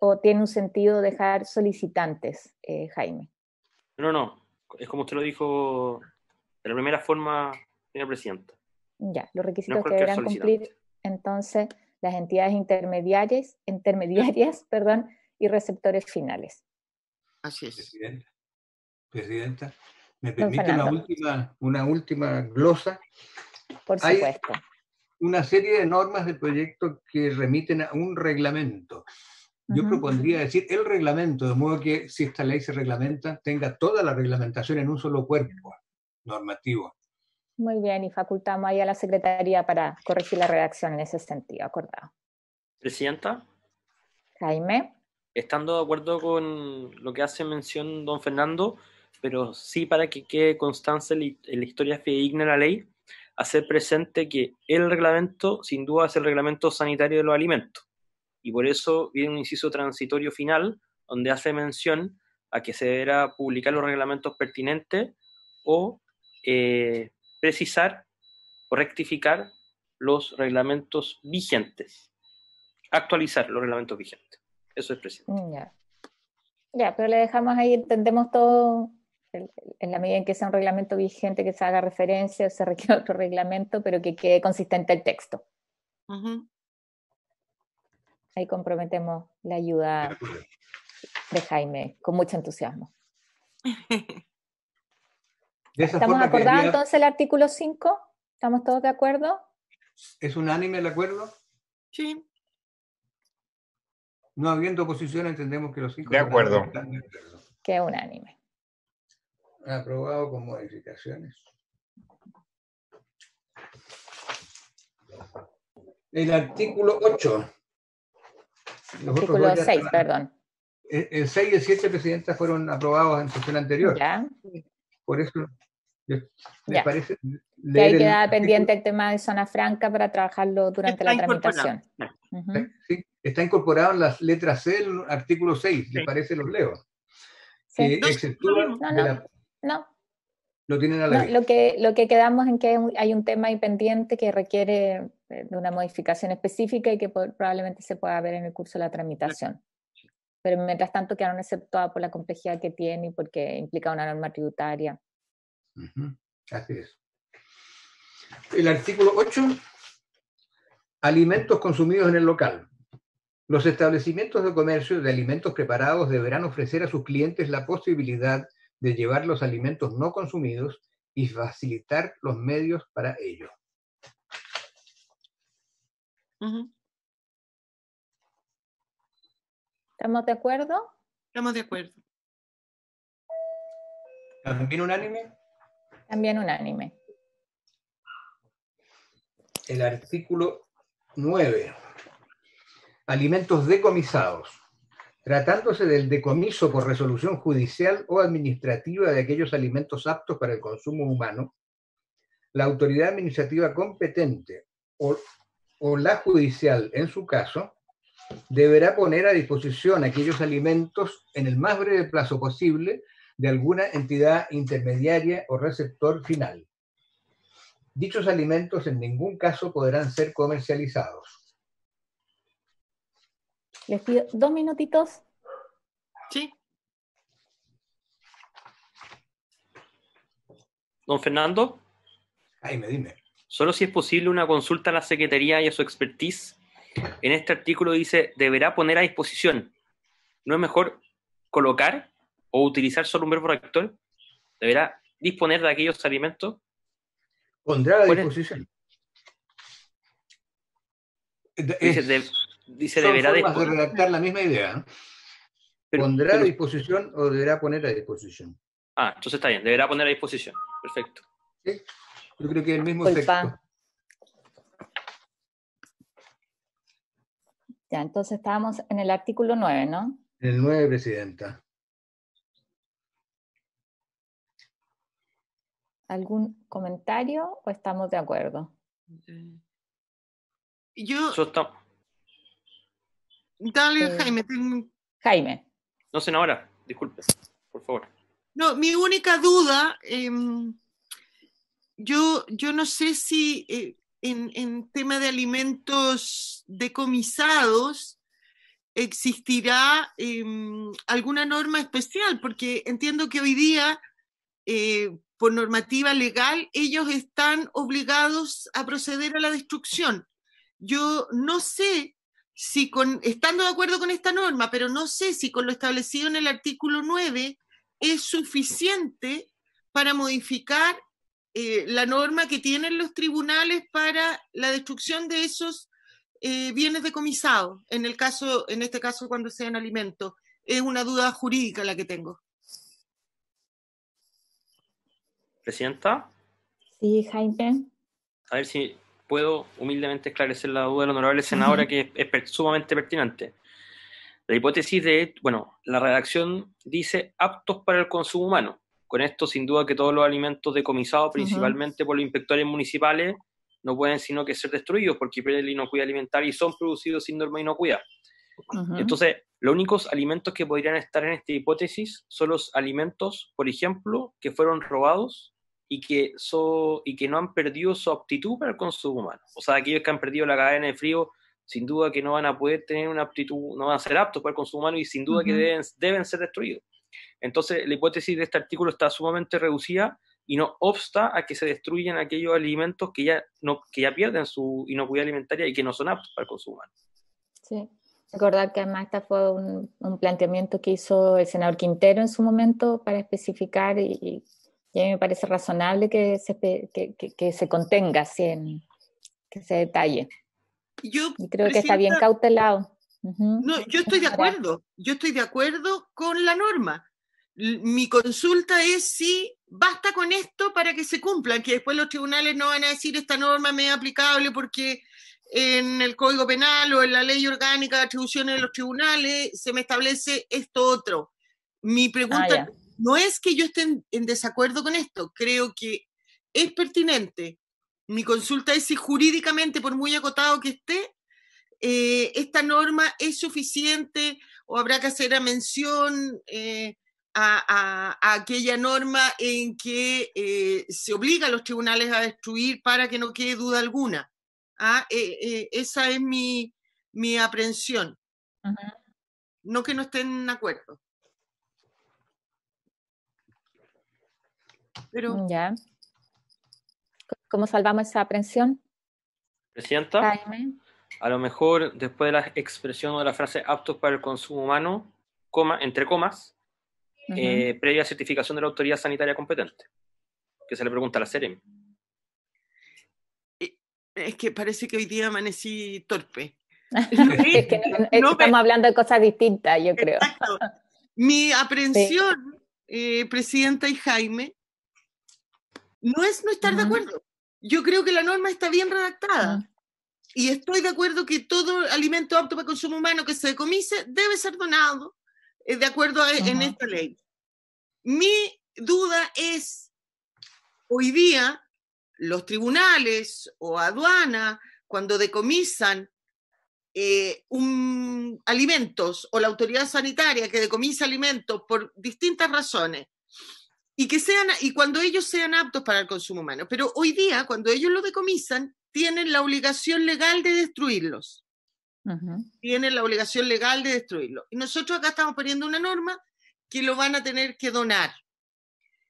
¿O tiene un sentido dejar solicitantes, Jaime? No, es como usted lo dijo de la primera forma, señora presidenta. Ya, los requisitos que deberán cumplir entonces las entidades intermediarias, y receptores finales. Así es. Presidenta, ¿me permite una última glosa? Por supuesto. Hay una serie de normas del proyecto que remiten a un reglamento. Yo propondría decir el reglamento, de modo que si esta ley se reglamenta, tenga toda la reglamentación en un solo cuerpo normativo. Muy bien, y facultamos ahí a la Secretaría para corregir la redacción en ese sentido, acordado. Presidenta. Jaime. Estando de acuerdo con lo que hace mención don Fernando, pero sí para que quede constancia en la historia fidedigna de la ley, hacer presente que el reglamento sin duda es el reglamento sanitario de los alimentos, y por eso viene un inciso transitorio final donde hace mención a que se deberá publicar los reglamentos pertinentes o precisar o rectificar los reglamentos vigentes, actualizar los reglamentos vigentes. Eso es presidente. Ya, pero le dejamos ahí, entendemos todo en la medida en que sea un reglamento vigente, que se haga referencia o se requiere otro reglamento, pero que quede consistente el texto. Ahí comprometemos la ayuda de Jaime, con mucho entusiasmo. ¿Estamos acordados entonces el artículo 5? ¿Estamos todos de acuerdo? ¿Es unánime el acuerdo? Sí. No habiendo oposición, entendemos que los 5 De acuerdo. están de acuerdo. Queda unánime. Aprobado con modificaciones. El artículo 8. Artículo 6, perdón. El 6 y el 7, Presidenta, fueron aprobados en sesión anterior. Ya. Por eso, ¿les Ya. parece? Que ahí queda pendiente el tema de zona franca para trabajarlo durante Está la tramitación. Sí, está incorporado en las letras C del artículo 6. ¿Les Sí. parece? Los leo. Sí. Que exceptúa No. lo tienen a la vista. Lo que quedamos en que hay un tema ahí pendiente que requiere de una modificación específica y que probablemente se pueda ver en el curso de la tramitación. Pero mientras tanto quedaron exceptuadas por la complejidad que tiene y porque implica una norma tributaria. Así es. El artículo 8. Alimentos consumidos en el local. Los establecimientos de comercio de alimentos preparados deberán ofrecer a sus clientes la posibilidad de llevar los alimentos no consumidos y facilitar los medios para ello. ¿Estamos de acuerdo? Estamos de acuerdo. ¿También unánime? También unánime. El artículo 9. Alimentos decomisados. Tratándose del decomiso por resolución judicial o administrativa de aquellos alimentos aptos para el consumo humano, la autoridad administrativa competente o la judicial, en su caso, deberá poner a disposición aquellos alimentos en el más breve plazo posible de alguna entidad intermediaria o receptor final. Dichos alimentos en ningún caso podrán ser comercializados. Les pido 2 minutitos. Sí. Don Fernando. Jaime, dime. Solo si es posible una consulta a la Secretaría y a su expertise. En este artículo dice, deberá poner a disposición. ¿No es mejor colocar o utilizar solo un verbo rector? ¿Deberá disponer de aquellos alimentos? Pondrá a disposición. Dice deberá disponer. De redactar la misma idea, ¿no? ¿Pondrá a disposición o deberá poner a disposición? Entonces está bien, deberá poner a disposición. Perfecto. ¿Sí? Yo creo que es el mismo efecto. Ya, entonces estábamos en el artículo 9, ¿no? El 9, Presidenta. ¿Algún comentario o estamos de acuerdo? Dale, Jaime. Jaime. No, senadora, disculpe, por favor. No, mi única duda, yo no sé si en tema de alimentos decomisados existirá alguna norma especial, porque entiendo que hoy día, por normativa legal, ellos están obligados a proceder a la destrucción. Yo no sé si estando de acuerdo con esta norma, pero no sé si con lo establecido en el artículo 9 es suficiente para modificar la norma que tienen los tribunales para la destrucción de esos bienes decomisados, en este caso cuando sean alimentos. Es una duda jurídica la que tengo. ¿Presidenta? Sí, Jaime. A ver si puedo humildemente esclarecer la duda de la honorable senadora, que es sumamente pertinente. La hipótesis la redacción dice aptos para el consumo humano. Con esto, sin duda, que todos los alimentos decomisados, principalmente por los inspectores municipales, no pueden sino que ser destruidos porque pierden la inocuidad alimentaria y son producidos sin norma de inocuidad. Entonces, los únicos alimentos que podrían estar en esta hipótesis son los alimentos, por ejemplo, que fueron robados y que no han perdido su aptitud para el consumo humano. O sea, aquellos que han perdido la cadena de frío, sin duda que no van a poder tener una aptitud, no van a ser aptos para el consumo humano y sin duda que deben ser destruidos. Entonces, la hipótesis de este artículo está sumamente reducida y no obsta a que se destruyan aquellos alimentos que ya pierden su inocuidad alimentaria y que no son aptos para el consumo humano. Sí. Recordar que además este fue un planteamiento que hizo el senador Quintero en su momento para especificar y a mí me parece razonable que se contenga, que se detalle. Y creo que está bien cautelado. No, yo estoy de acuerdo con la norma. Mi consulta es si basta con esto para que se cumplan, que después los tribunales no van a decir esta norma me es aplicable porque en el Código Penal o en la Ley Orgánica de Atribuciones de los Tribunales se me establece esto otro. Mi pregunta no es que yo esté en desacuerdo con esto, creo que es pertinente. Mi consulta es si jurídicamente, por muy acotado que esté, esta norma es suficiente o habrá que hacer mención a aquella norma en que se obliga a los tribunales a destruir para que no quede duda alguna. Esa es mi aprehensión. No que no estén de acuerdo. Pero... Ya. ¿Cómo salvamos esa aprehensión? Presidenta, Jaime. A lo mejor después de la expresión o de la frase aptos para el consumo humano, entre comas, previa certificación de la autoridad sanitaria competente, que se le pregunta a la Seremi. Es que parece que hoy día amanecí torpe. Es que estamos hablando de cosas distintas, yo creo. Exacto. Mi aprehensión, Presidenta y Jaime, no es no estar de acuerdo. Yo creo que la norma está bien redactada. Y estoy de acuerdo que todo alimento apto para consumo humano que se decomise debe ser donado de acuerdo en esta ley. Mi duda es, hoy día, los tribunales o aduana, cuando decomisan alimentos, o la autoridad sanitaria que decomisa alimentos por distintas razones, y cuando ellos sean aptos para el consumo humano. Pero hoy día, cuando ellos lo decomisan, tienen la obligación legal de destruirlos. Tienen la obligación legal de destruirlos. Y nosotros acá estamos poniendo una norma que lo van a tener que donar.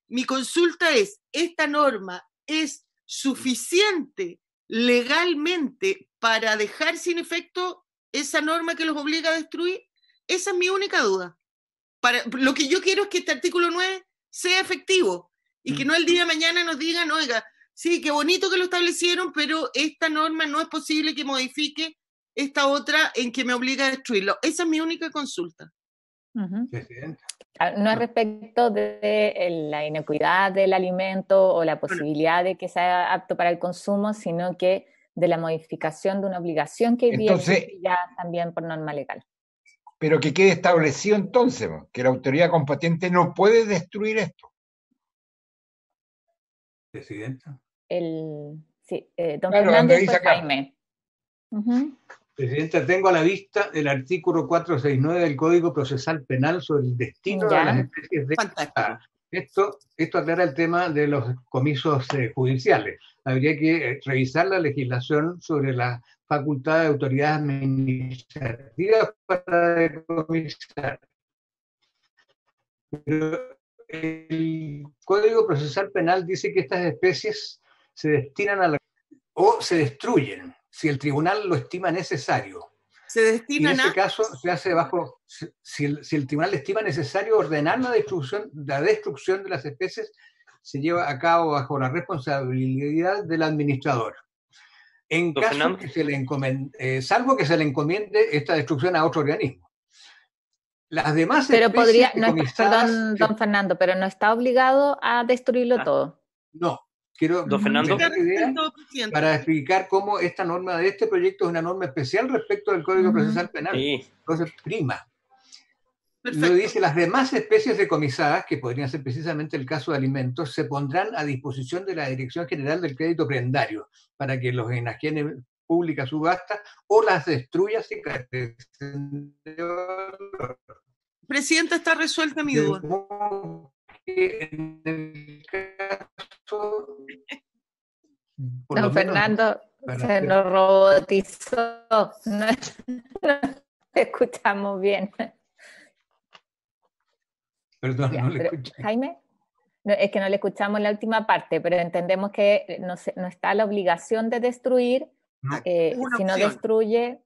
Mi consulta es, ¿esta norma es suficiente legalmente para dejar sin efecto esa norma que los obliga a destruir? Esa es mi única duda. Lo que yo quiero es que este artículo 9 sea efectivo y que no el día de mañana nos digan, oiga, sí, qué bonito que lo establecieron, pero esta norma no es posible que modifique esta otra en que me obliga a destruirlo. Esa es mi única consulta. No es respecto de la inocuidad del alimento o la posibilidad de que sea apto para el consumo, sino que de la modificación de una obligación que hoy día existe ya también por norma legal. Pero que quede establecido entonces que la autoridad competente no puede destruir esto. Presidenta. Don Fernando y Jaime. Presidenta, tengo a la vista el artículo 469 del Código Procesal Penal sobre el destino de las especies de... Esto aclara el tema de los comisos judiciales. Habría que revisar la legislación sobre la facultad de autoridades administrativas para decomisar. Pero el Código Procesal Penal dice que estas especies se destinan o se destruyen si el tribunal lo estima necesario. Se destinan y en este caso se hace bajo, si el tribunal estima necesario ordenar la destrucción de las especies, se lleva a cabo bajo la responsabilidad del administrador. En caso que se le encomiende, salvo que se le encomiende esta destrucción a otro organismo. Las demás especies perdón, don Fernando, pero no está obligado a destruirlo todo. No. Quiero para explicar cómo esta norma de este proyecto es una norma especial respecto del Código Procesal Penal. Entonces, prima. Lo dice, las demás especies decomisadas, que podrían ser precisamente el caso de alimentos, se pondrán a disposición de la Dirección General del Crédito Prendario para que los enajene pública subasta o las destruya si carecen de valor. Presidenta, está resuelta mi duda. En el caso, don Fernando se nos robotizó, no escuchamos bien. Perdón, no le escuché. Jaime, es que no le escuchamos la última parte, pero entendemos que no está la obligación de destruir, si no destruye,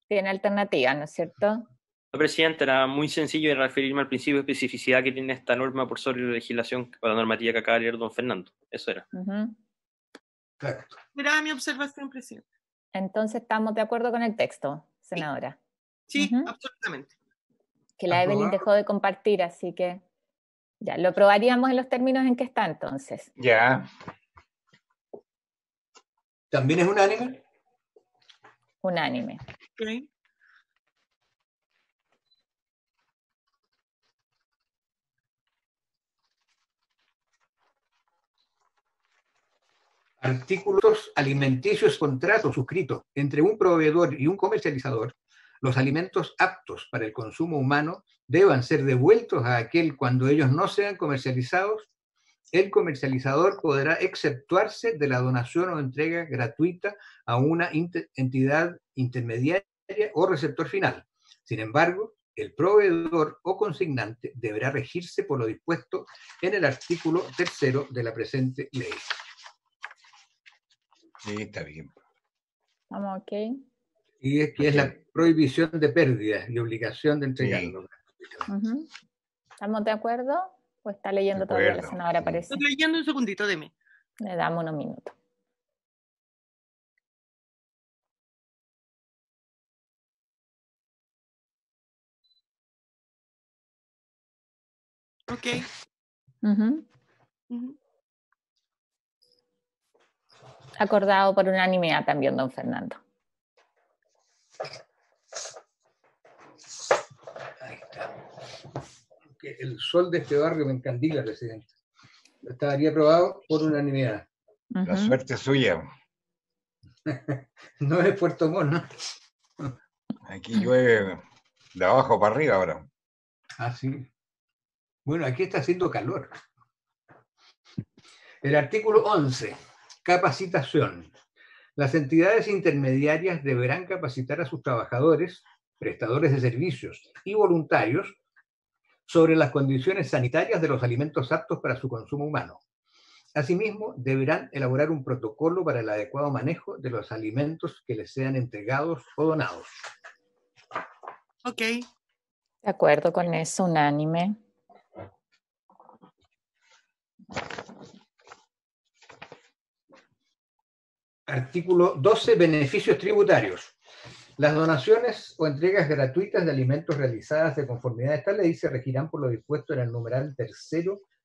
tiene alternativa, ¿no es cierto? Presidente, era muy sencillo referirme al principio de especificidad que tiene esta norma por sobre la legislación o la normativa que acaba de leer don Fernando. Eso era. Exacto. Era mi observación, presidente. Entonces estamos de acuerdo con el texto, senadora. Sí, absolutamente. Que la Evelyn dejó de compartir, así que ya, lo probaríamos en los términos en que está entonces. Ya. ¿También es unánime? Unánime. Okay. Artículos alimenticios, contrato suscrito entre un proveedor y un comercializador. Los alimentos aptos para el consumo humano deban ser devueltos a aquel cuando ellos no sean comercializados. El comercializador podrá exceptuarse de la donación o entrega gratuita a una entidad intermediaria o receptor final. Sin embargo, el proveedor o consignante deberá regirse por lo dispuesto en el artículo 3 de la presente ley. Sí, está bien. Vamos, ok. Y es que es la prohibición de pérdidas y obligación de entregarlo. Sí. ¿Estamos de acuerdo? ¿O está leyendo todavía la senadora? Parece. Estoy leyendo un segundito, deme. Le damos unos minutos. Ok. Acordado por unanimidad también, don Fernando. Ahí está. El sol de este barrio me encandila, presidente. Estaría aprobado por unanimidad. La suerte es suya. No es Puerto Montt, ¿no? Aquí llueve de abajo para arriba ahora. Ah, sí. Bueno, aquí está haciendo calor. El artículo 11. Capacitación. Las entidades intermediarias deberán capacitar a sus trabajadores, prestadores de servicios y voluntarios sobre las condiciones sanitarias de los alimentos aptos para su consumo humano. Asimismo, deberán elaborar un protocolo para el adecuado manejo de los alimentos que les sean entregados o donados. Ok. De acuerdo con eso, unánime. Artículo 12. Beneficios tributarios. Las donaciones o entregas gratuitas de alimentos realizadas de conformidad a esta ley se regirán por lo dispuesto en el numeral 3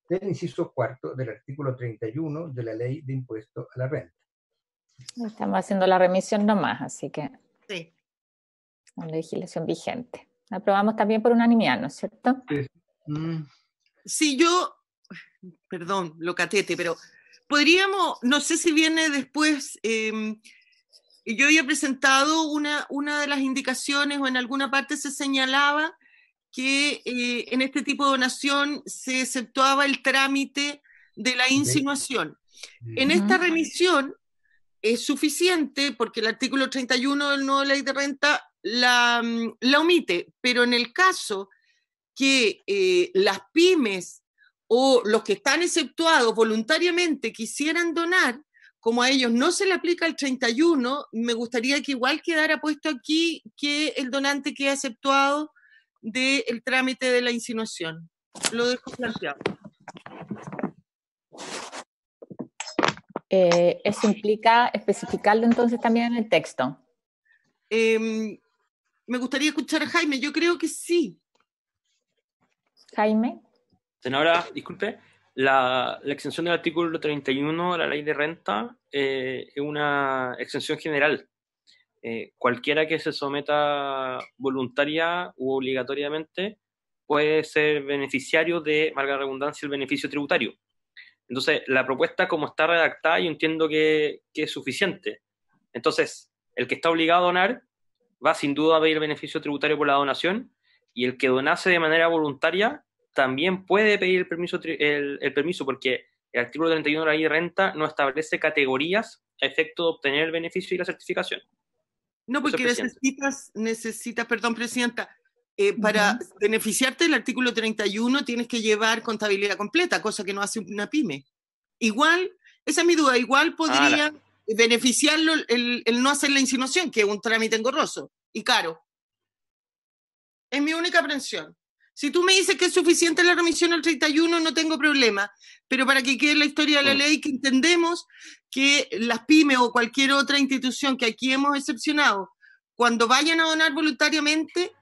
del inciso 4 del artículo 31 de la Ley de Impuesto a la Renta. Estamos haciendo la remisión nomás, así que sí. La legislación vigente. Aprobamos también por unanimidad, ¿no es cierto? Sí, perdón, lo catete, pero podríamos, no sé si viene después, yo había presentado una de las indicaciones o en alguna parte se señalaba que en este tipo de donación se exceptuaba el trámite de la insinuación. En esta remisión es suficiente porque el artículo 31 del nuevo Ley de Renta la omite, pero en el caso que las pymes o los que están exceptuados voluntariamente quisieran donar, como a ellos no se le aplica el 31, me gustaría que igual quedara puesto aquí que el donante queda exceptuado del trámite de la insinuación. Lo dejo planteado. Eso implica especificarlo entonces también en el texto. Me gustaría escuchar a Jaime, yo creo que sí. Jaime. Senadora, disculpe, la exención del artículo 31 de la Ley de Renta es una exención general. Cualquiera que se someta voluntaria u obligatoriamente puede ser beneficiario de, valga la redundancia, el beneficio tributario. Entonces, la propuesta como está redactada, yo entiendo que es suficiente. Entonces, el que está obligado a donar va sin duda a pedir el beneficio tributario por la donación, y el que donase de manera voluntaria también puede pedir el permiso, porque el artículo 31 de la Ley de Renta no establece categorías a efecto de obtener el beneficio y la certificación. No, porque necesitas, perdón, Presidenta, para beneficiarte del artículo 31 tienes que llevar contabilidad completa, cosa que no hace una pyme. Igual, esa es mi duda, igual podría beneficiarlo el no hacer la insinuación, que es un trámite engorroso y caro. Es mi única aprensión. Si tú me dices que es suficiente la remisión al 31, no tengo problema, pero para que quede la historia de la ley, que entendemos que las pymes o cualquier otra institución que aquí hemos excepcionado cuando vayan a donar voluntariamente,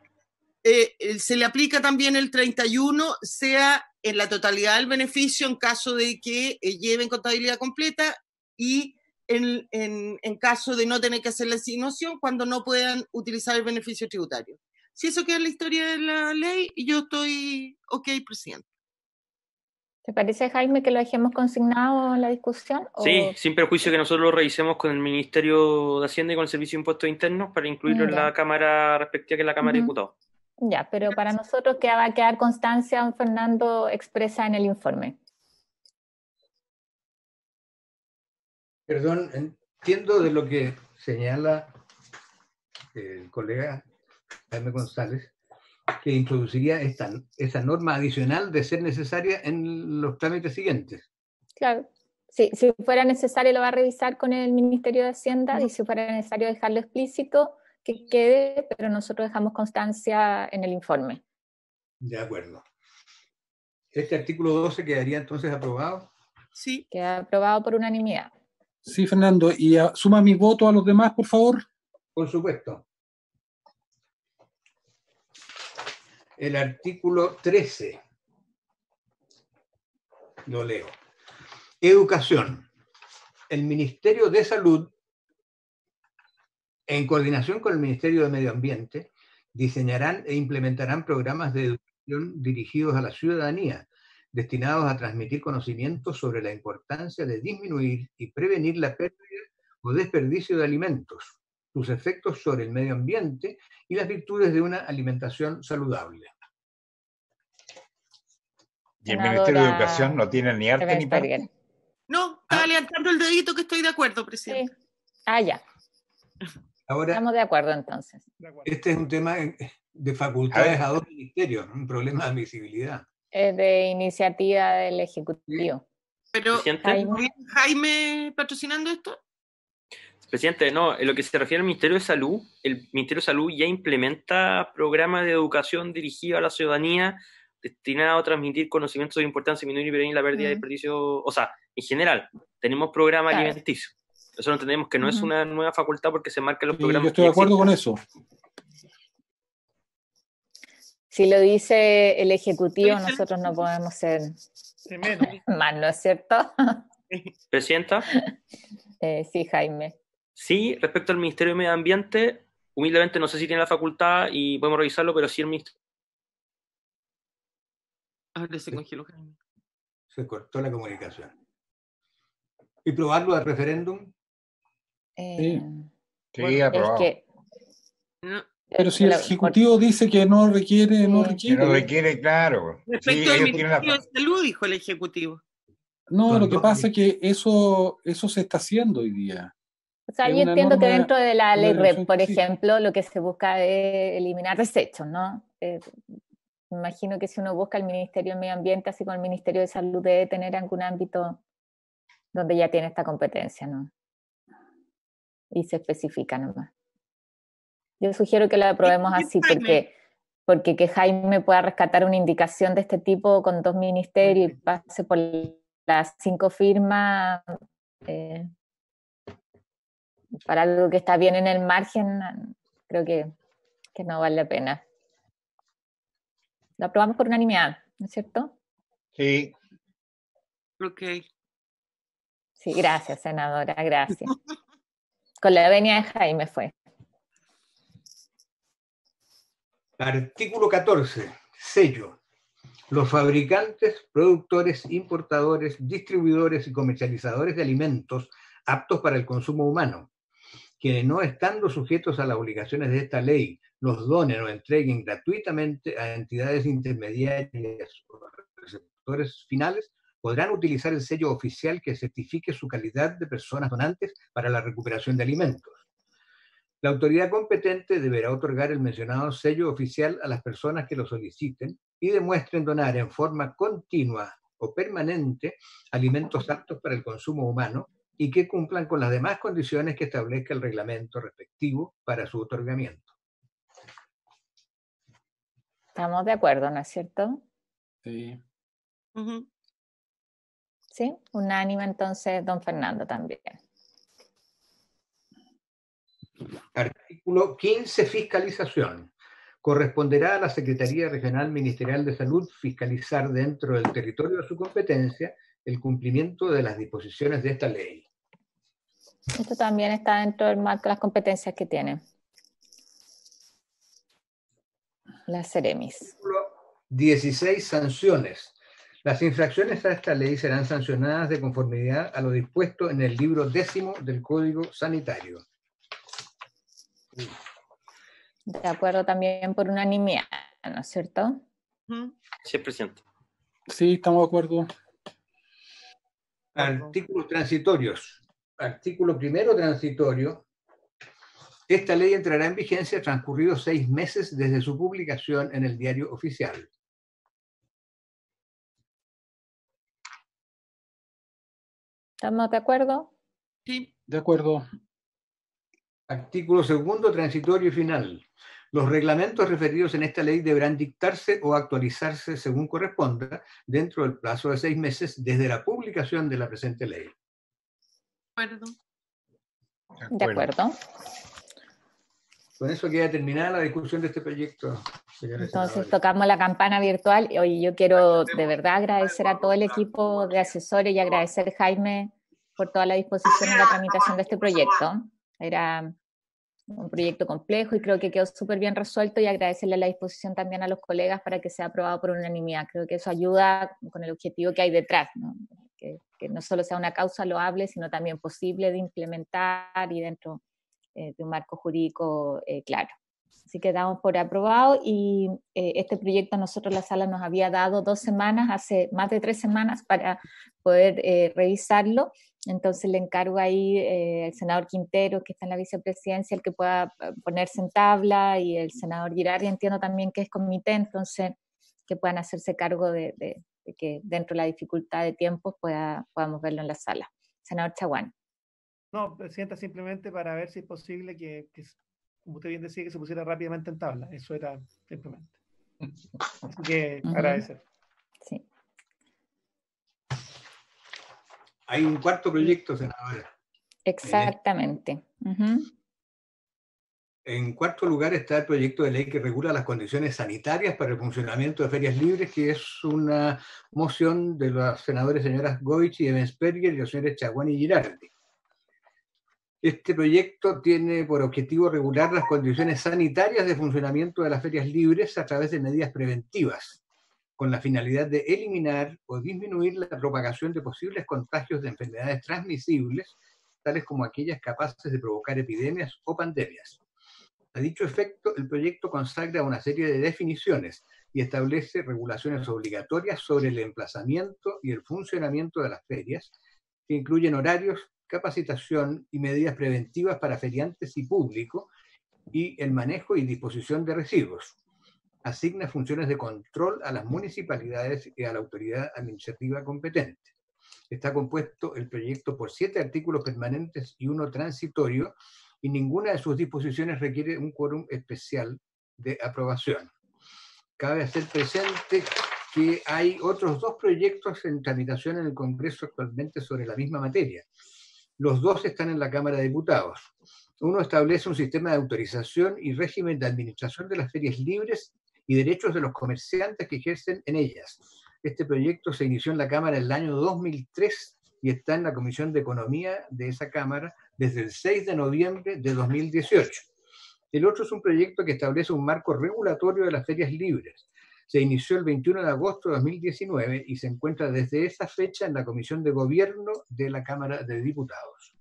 se le aplica también el 31, sea en la totalidad del beneficio en caso de que lleven contabilidad completa y en caso de no tener que hacer la asignación cuando no puedan utilizar el beneficio tributario. Si eso queda en la historia de la ley, yo estoy ok, presidente. ¿Te parece, Jaime, que lo dejemos consignado en la discusión? Sí, sin perjuicio que nosotros lo revisemos con el Ministerio de Hacienda y con el Servicio de Impuestos Internos para incluirlo en la Cámara respectiva, que es la Cámara de Diputados. Ya, pero para nosotros va a quedar constancia, don Fernando, expresa en el informe. Perdón, entiendo de lo que señala el colega Jaime González, que introduciría esa norma adicional de ser necesaria en los trámites siguientes. Claro. Sí, si fuera necesario lo va a revisar con el Ministerio de Hacienda y si fuera necesario dejarlo explícito, que quede, pero nosotros dejamos constancia en el informe. De acuerdo. ¿Este artículo 12 quedaría entonces aprobado? Sí. Queda aprobado por unanimidad. Sí, Fernando. ¿Y suma mi voto a los demás, por favor? Por supuesto. El artículo 13. Lo leo. Educación. El Ministerio de Salud, en coordinación con el Ministerio de Medio Ambiente, diseñarán e implementarán programas de educación dirigidos a la ciudadanía, destinados a transmitir conocimientos sobre la importancia de disminuir y prevenir la pérdida o desperdicio de alimentos, sus efectos sobre el medio ambiente y las virtudes de una alimentación saludable. ¿Y el Ministerio de Educación no tiene ni arte ni parte? No, estaba levantando el dedito que estoy de acuerdo, presidente. Sí. Ya. Ahora, estamos de acuerdo entonces. Este es un tema de facultades a dos ministerios, un problema de visibilidad. Es de iniciativa del Ejecutivo. Pero, ¿Jaime patrocinando esto? Presidente, no, en lo que se refiere al Ministerio de Salud, el Ministerio de Salud ya implementa programas de educación dirigidos a la ciudadanía destinados a transmitir conocimientos de importancia, disminuir y prevenir la pérdida de desperdicio. O sea, en general, tenemos programas alimenticios. Nosotros entendemos que no es una nueva facultad porque se marcan los programas. Yo estoy de acuerdo con eso. Si lo dice el Ejecutivo, nosotros no podemos ser más, ¿no es cierto? Presidenta. Sí, Jaime. Sí, respecto al Ministerio de Medio Ambiente, humildemente no sé si tiene la facultad y podemos revisarlo, pero sí el Ministerio. Ahora se congeló, Jaime. Se cortó la comunicación. ¿Y probarlo al referéndum? Sí, bueno, aprobado. Pero si el Ejecutivo dice que no requiere, no requiere. Que no requiere, claro. Respecto al Ministerio de Salud, dijo el Ejecutivo. No, lo que pasa es que eso se está haciendo hoy día. O sea, yo entiendo que dentro de la ley REP, por ejemplo, lo que se busca es eliminar desechos, ¿no? Me imagino que si uno busca el Ministerio de Medio Ambiente, así como el Ministerio de Salud, debe tener algún ámbito donde ya tiene esta competencia, ¿no? Y se especifica nomás. Yo sugiero que lo aprobemos así, porque que Jaime pueda rescatar una indicación de este tipo con 2 ministerios y pase por las 5 firmas para algo que está bien en el margen, creo que no vale la pena. Lo aprobamos por unanimidad, ¿no es cierto? Sí. Ok. Sí, gracias, senadora, gracias. Con la venia de Jaime fue. Artículo 14. Sello. Los fabricantes, productores, importadores, distribuidores y comercializadores de alimentos aptos para el consumo humano, quienes no estando sujetos a las obligaciones de esta ley, los donen o entreguen gratuitamente a entidades intermediarias o receptores finales, podrán utilizar el sello oficial que certifique su calidad de personas donantes para la recuperación de alimentos. La autoridad competente deberá otorgar el mencionado sello oficial a las personas que lo soliciten y demuestren donar en forma continua o permanente alimentos aptos para el consumo humano y que cumplan con las demás condiciones que establezca el reglamento respectivo para su otorgamiento. Estamos de acuerdo, ¿no es cierto? Sí. Sí, unánime entonces, don Fernando también. Artículo 15, fiscalización. Corresponderá a la Secretaría Regional Ministerial de Salud fiscalizar dentro del territorio de su competencia el cumplimiento de las disposiciones de esta ley. Esto también está dentro del marco de las competencias que tiene la Ceremis. Artículo 16, sanciones. Las infracciones a esta ley serán sancionadas de conformidad a lo dispuesto en el libro 10 del Código Sanitario. De acuerdo también por unanimidad, ¿no es cierto? Sí, presidente. Sí, estamos de acuerdo. Artículos transitorios. Artículo 1 transitorio. Esta ley entrará en vigencia transcurridos 6 meses desde su publicación en el Diario Oficial. ¿Estamos de acuerdo? Sí. De acuerdo. Artículo 2 transitorio y final. Los reglamentos referidos en esta ley deberán dictarse o actualizarse según corresponda dentro del plazo de 6 meses desde la publicación de la presente ley. De acuerdo. Con eso queda terminada la discusión de este proyecto, señores Entonces senadores. tocamos la campana virtual. Hoy yo quiero de verdad agradecer a todo el equipo de asesores y agradecer a Jaime por toda la disposición en la tramitación de este proyecto. Era un proyecto complejo y creo que quedó súper bien resuelto, y agradecerle la disposición también a los colegas para que sea aprobado por unanimidad. Creo que eso ayuda con el objetivo que hay detrás, ¿no? Que no solo sea una causa loable, sino también posible de implementar y dentro de un marco jurídico claro. Así que damos por aprobado, y este proyecto nosotros la sala nos había dado 2 semanas, hace más de 3 semanas, para poder revisarlo. Entonces le encargo ahí al senador Quintero, que está en la vicepresidencia, el que pueda ponerse en tabla, y el senador Girardi entiendo también que es comité, entonces que puedan hacerse cargo de que dentro de la dificultad de tiempos podamos verlo en la sala. Senador Chaguán. No, presidenta, simplemente para ver si es posible que, como usted bien decía, que se pusiera rápidamente en tabla. Eso era simplemente. Así que agradecer. Sí. Hay un cuarto proyecto, senadora. Exactamente. En cuarto lugar está el proyecto de ley que regula las condiciones sanitarias para el funcionamiento de ferias libres, que es una moción de los senadores señoras Goich y Ebensperger y los señores Chaguán y Girardi. Este proyecto tiene por objetivo regular las condiciones sanitarias de funcionamiento de las ferias libres a través de medidas preventivas, con la finalidad de eliminar o disminuir la propagación de posibles contagios de enfermedades transmisibles, tales como aquellas capaces de provocar epidemias o pandemias. A dicho efecto, el proyecto consagra una serie de definiciones y establece regulaciones obligatorias sobre el emplazamiento y el funcionamiento de las ferias, que incluyen horarios, capacitación y medidas preventivas para feriantes y público, y el manejo y disposición de residuos. Asigna funciones de control a las municipalidades y a la autoridad administrativa competente. Está compuesto el proyecto por 7 artículos permanentes y 1 transitorio, y ninguna de sus disposiciones requiere un quórum especial de aprobación. Cabe hacer presente que hay otros 2 proyectos en tramitación en el Congreso actualmente sobre la misma materia. Los 2 están en la Cámara de Diputados. Uno establece un sistema de autorización y régimen de administración de las ferias libres y derechos de los comerciantes que ejercen en ellas. Este proyecto se inició en la Cámara en el año 2003 y está en la Comisión de Economía de esa Cámara desde el 6 de noviembre de 2018. El otro es un proyecto que establece un marco regulatorio de las ferias libres. Se inició el 21 de agosto de 2019 y se encuentra desde esa fecha en la Comisión de Gobierno de la Cámara de Diputados.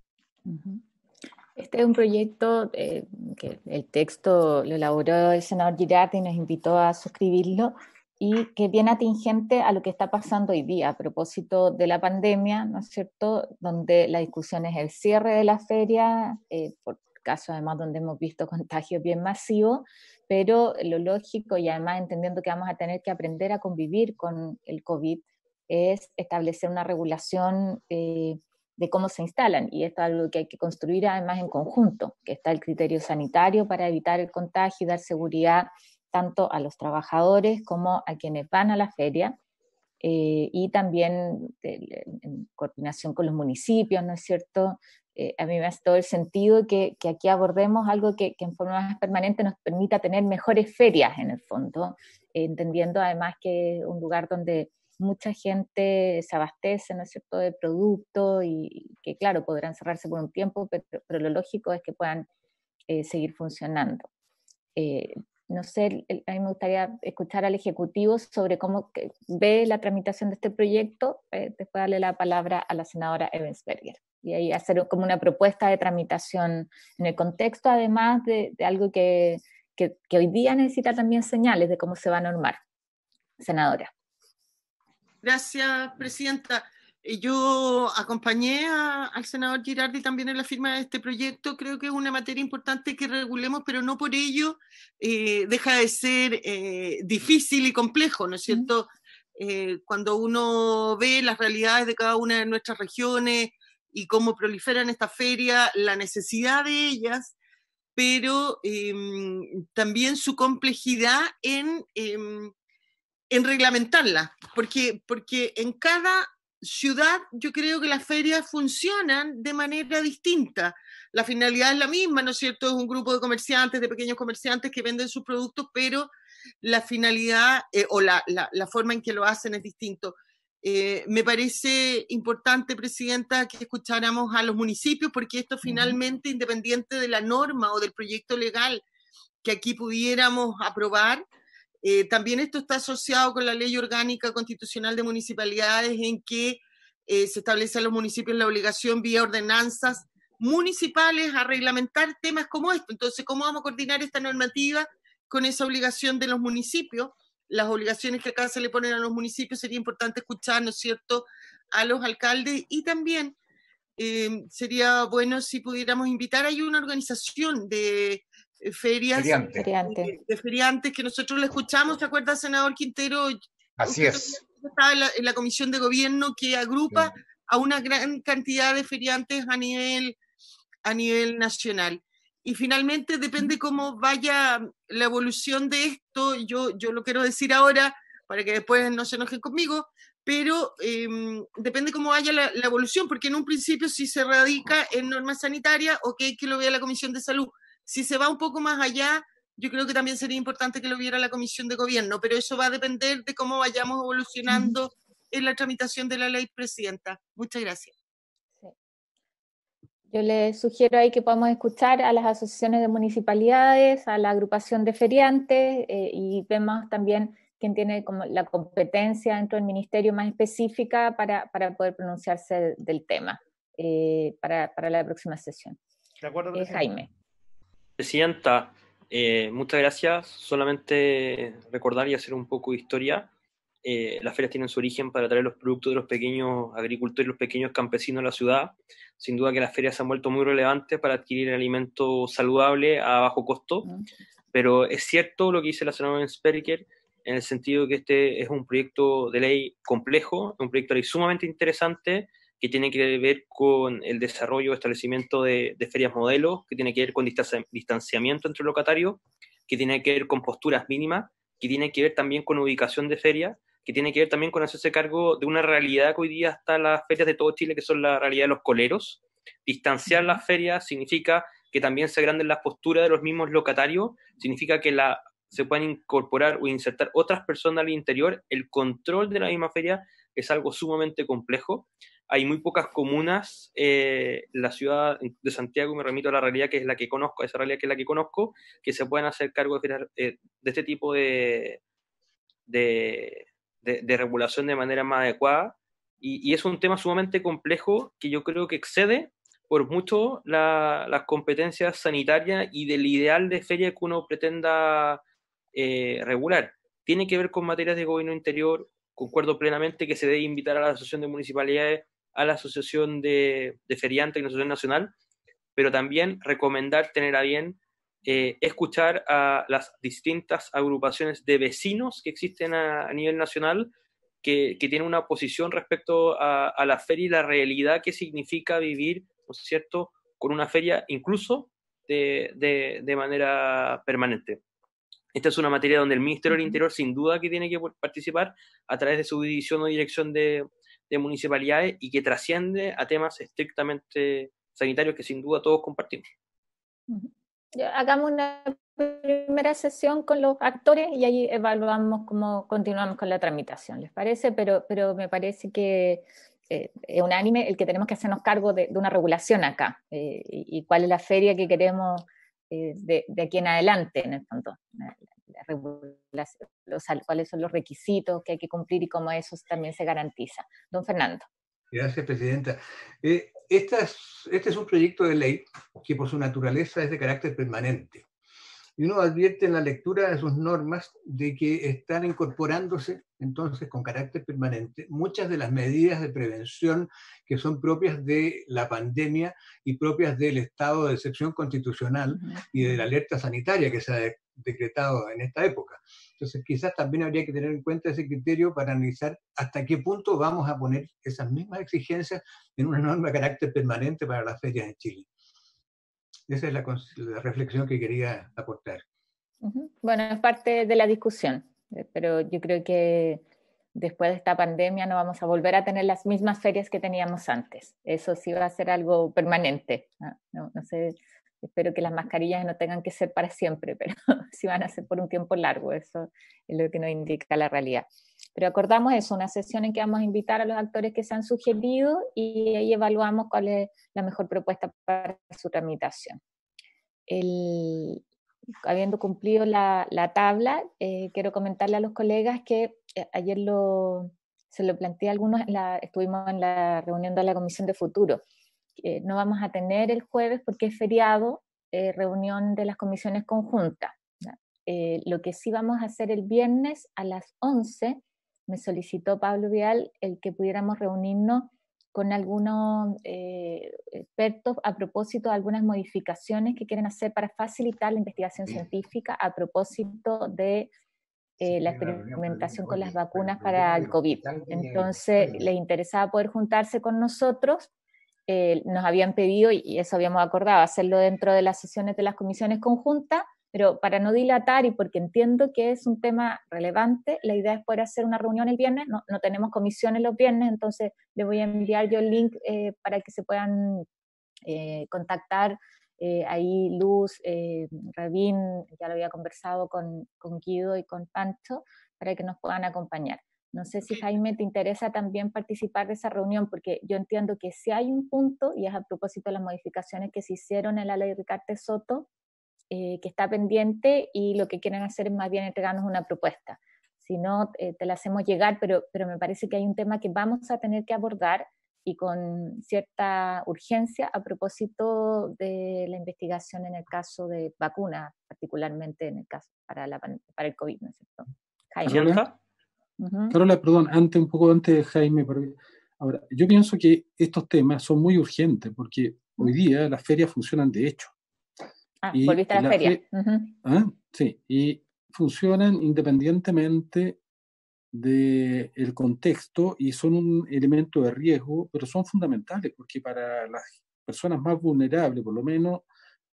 Este es un proyecto que el texto lo elaboró el senador Girardi y nos invitó a suscribirlo, y que es bien atingente a lo que está pasando hoy día a propósito de la pandemia, ¿no es cierto?, donde la discusión es el cierre de la feria, por casos además donde hemos visto contagios bien masivos, pero lo lógico, y además entendiendo que vamos a tener que aprender a convivir con el COVID, es establecer una regulación de cómo se instalan, y esto es algo que hay que construir además en conjunto, que está el criterio sanitario para evitar el contagio y dar seguridad tanto a los trabajadores como a quienes van a la feria, y también en coordinación con los municipios, ¿no es cierto?, a mí me hace todo el sentido que aquí abordemos algo que en forma más permanente nos permita tener mejores ferias en el fondo, entendiendo además que es un lugar donde mucha gente se abastece, ¿no es cierto?, de productos y que claro, podrán cerrarse por un tiempo, pero lo lógico es que puedan seguir funcionando. No sé, a mí me gustaría escuchar al Ejecutivo sobre cómo ve la tramitación de este proyecto, después darle la palabra a la senadora Ebensberger, y ahí hacer como una propuesta de tramitación en el contexto, además de algo que hoy día necesita también señales de cómo se va a normar. Senadora. Gracias, presidenta. Yo acompañé al senador Girardi también en la firma de este proyecto. Creo que es una materia importante que regulemos, pero no por ello deja de ser difícil y complejo, ¿no es cierto? Cuando uno ve las realidades de cada una de nuestras regiones y cómo proliferan estas ferias, la necesidad de ellas, pero también su complejidad en reglamentarla, porque en cada ciudad yo creo que las ferias funcionan de manera distinta. La finalidad es la misma, ¿no es cierto? Es un grupo de comerciantes, de pequeños comerciantes que venden sus productos, pero la finalidad o la forma en que lo hacen es distinto. Me parece importante, presidenta, que escucháramos a los municipios, porque esto finalmente, independiente de la norma o del proyecto legal que aquí pudiéramos aprobar, también esto está asociado con la Ley Orgánica Constitucional de Municipalidades, en que se establece a los municipios la obligación vía ordenanzas municipales a reglamentar temas como esto. Entonces, ¿cómo vamos a coordinar esta normativa con esa obligación de los municipios? Las obligaciones que acá se le ponen a los municipios, sería importante escuchar, ¿no es cierto?, a los alcaldes, y también sería bueno si pudiéramos invitar. Hay una organización de ferias de feriantes que nosotros le escuchamos, ¿te acuerdas, senador Quintero? Así es. Estaba en la comisión de gobierno que agrupa a una gran cantidad de feriantes a nivel nacional. Y finalmente depende cómo vaya la evolución de esto. Yo lo quiero decir ahora para que después no se enojen conmigo, pero depende cómo vaya la evolución, porque en un principio si se radica en normas sanitarias, ok, que lo vea la Comisión de Salud. Si se va un poco más allá, yo creo que también sería importante que lo viera la Comisión de Gobierno, pero eso va a depender de cómo vayamos evolucionando en la tramitación de la ley, presidenta. Muchas gracias. Sí. Yo le sugiero ahí que podamos escuchar a las asociaciones de municipalidades, a la agrupación de feriantes, y vemos también quién tiene como la competencia dentro del ministerio más específica para poder pronunciarse del tema para la próxima sesión. De acuerdo, Jaime. Presidenta, muchas gracias. Solamente recordar y hacer un poco de historia. Las ferias tienen su origen para traer los productos de los pequeños agricultores, los pequeños campesinos a la ciudad. Sin duda que las ferias se han vuelto muy relevantes para adquirir alimento saludable a bajo costo, pero es cierto lo que dice la senadora Ebensberger, en el sentido que este es un proyecto de ley complejo, un proyecto de ley sumamente interesante, que tiene que ver con el desarrollo, establecimiento de ferias modelos, que tiene que ver con distanciamiento entre locatarios, que tiene que ver con posturas mínimas, que tiene que ver también con ubicación de ferias, que tiene que ver también con hacerse cargo de una realidad que hoy día está en las ferias de todo Chile, que son la realidad de los coleros. Distanciar las ferias significa que también se agranden las posturas de los mismos locatarios, significa que se pueden incorporar o insertar otras personas al interior. El control de la misma feria es algo sumamente complejo. Hay muy pocas comunas, la ciudad de Santiago, me remito a la realidad que es la que conozco, a esa realidad que es la que conozco, que se puedan hacer cargo de este tipo de regulación de manera más adecuada, y es un tema sumamente complejo que yo creo que excede por mucho las competencias sanitarias y del ideal de feria que uno pretenda regular. Tiene que ver con materias de gobierno interior. Concuerdo plenamente que se debe invitar a la Asociación de Municipalidades, a la Asociación de Feriantes y la Asociación Nacional, pero también recomendar tener a bien escuchar a las distintas agrupaciones de vecinos que existen a nivel nacional, que tienen una posición respecto a la feria y la realidad que significa vivir, ¿no es cierto?, con una feria incluso de manera permanente. Esta es una materia donde el Ministerio del Interior sin duda que tiene que participar a través de su división o dirección de municipalidades, y que trasciende a temas estrictamente sanitarios que sin duda todos compartimos. Hagamos una primera sesión con los actores y ahí evaluamos cómo continuamos con la tramitación, ¿les parece? Pero me parece que es unánime el que tenemos que hacernos cargo de una regulación acá, y cuál es la feria que queremos de aquí en adelante, en el fondo. La regulación, cuáles son los requisitos que hay que cumplir y cómo eso también se garantiza. Don Fernando. Gracias, Presidenta. Este es un proyecto de ley que por su naturaleza es de carácter permanente. Y uno advierte en la lectura de sus normas de que están incorporándose entonces con carácter permanente muchas de las medidas de prevención que son propias de la pandemia y propias del estado de excepción constitucional y de la alerta sanitaria que se ha decretado en esta época. Entonces quizás también habría que tener en cuenta ese criterio para analizar hasta qué punto vamos a poner esas mismas exigencias en una norma de carácter permanente para las ferias en Chile. Esa es la reflexión que quería aportar. Bueno, es parte de la discusión, pero yo creo que después de esta pandemia no vamos a volver a tener las mismas ferias que teníamos antes. Eso sí va a ser algo permanente. No sé, espero que las mascarillas no tengan que ser para siempre, pero sí van a ser por un tiempo largo. Eso es lo que nos indica la realidad. Pero acordamos eso, una sesión en que vamos a invitar a los actores que se han sugerido y ahí evaluamos cuál es la mejor propuesta para su tramitación. Habiendo cumplido la tabla, quiero comentarle a los colegas que ayer se lo planteé a algunos, estuvimos en la reunión de la Comisión de Futuro. No vamos a tener el jueves porque es feriado, reunión de las comisiones conjuntas. Lo que sí vamos a hacer el viernes a las 11, me solicitó Pablo Vial el que pudiéramos reunirnos con algunos expertos a propósito de algunas modificaciones que quieren hacer para facilitar la investigación científica a propósito de la experimentación con las vacunas para el COVID. Entonces, les interesaba poder juntarse con nosotros. Nos habían pedido, y eso habíamos acordado, hacerlo dentro de las sesiones de las comisiones conjuntas, pero para no dilatar y porque entiendo que es un tema relevante, la idea es poder hacer una reunión el viernes. No tenemos comisiones los viernes, entonces les voy a enviar yo el link para que se puedan contactar. Ahí Luz, Rabín, ya lo había conversado con Guido y con Pancho, para que nos puedan acompañar. No sé si, Jaime, te interesa también participar de esa reunión, porque yo entiendo que si hay un punto, y es a propósito de las modificaciones que se hicieron en la ley Ricardo Soto, que está pendiente, y lo que quieren hacer es más bien entregarnos una propuesta. Si no, te la hacemos llegar, pero me parece que hay un tema que vamos a tener que abordar y con cierta urgencia a propósito de la investigación en el caso de vacunas, particularmente en el caso para el COVID, ¿no es cierto? Jaime. Carola, perdón, un poco antes de Jaime, porque ahora, yo pienso que estos temas son muy urgentes porque hoy día las ferias funcionan de hecho. Volviste a la feria. Sí, y funcionan independientemente del contexto y son un elemento de riesgo, pero son fundamentales porque para las personas más vulnerables, por lo menos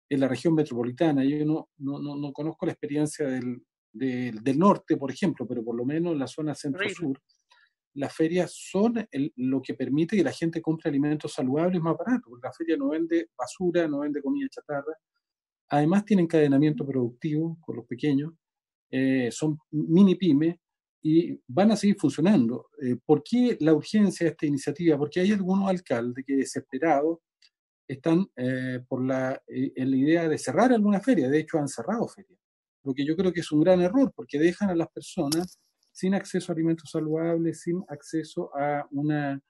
en la región metropolitana, yo no conozco la experiencia del norte, por ejemplo, pero por lo menos en la zona centro-sur, las ferias son lo que permite que la gente compre alimentos saludables más baratos, porque la feria no vende basura, no vende comida chatarra. Además tienen encadenamiento productivo con los pequeños, son mini pymes y van a seguir funcionando. ¿Por qué la urgencia de esta iniciativa? Porque hay algunos alcaldes que desesperados están en la idea de cerrar alguna feria. De hecho han cerrado ferias, lo que yo creo que es un gran error, porque dejan a las personas sin acceso a alimentos saludables, sin acceso a una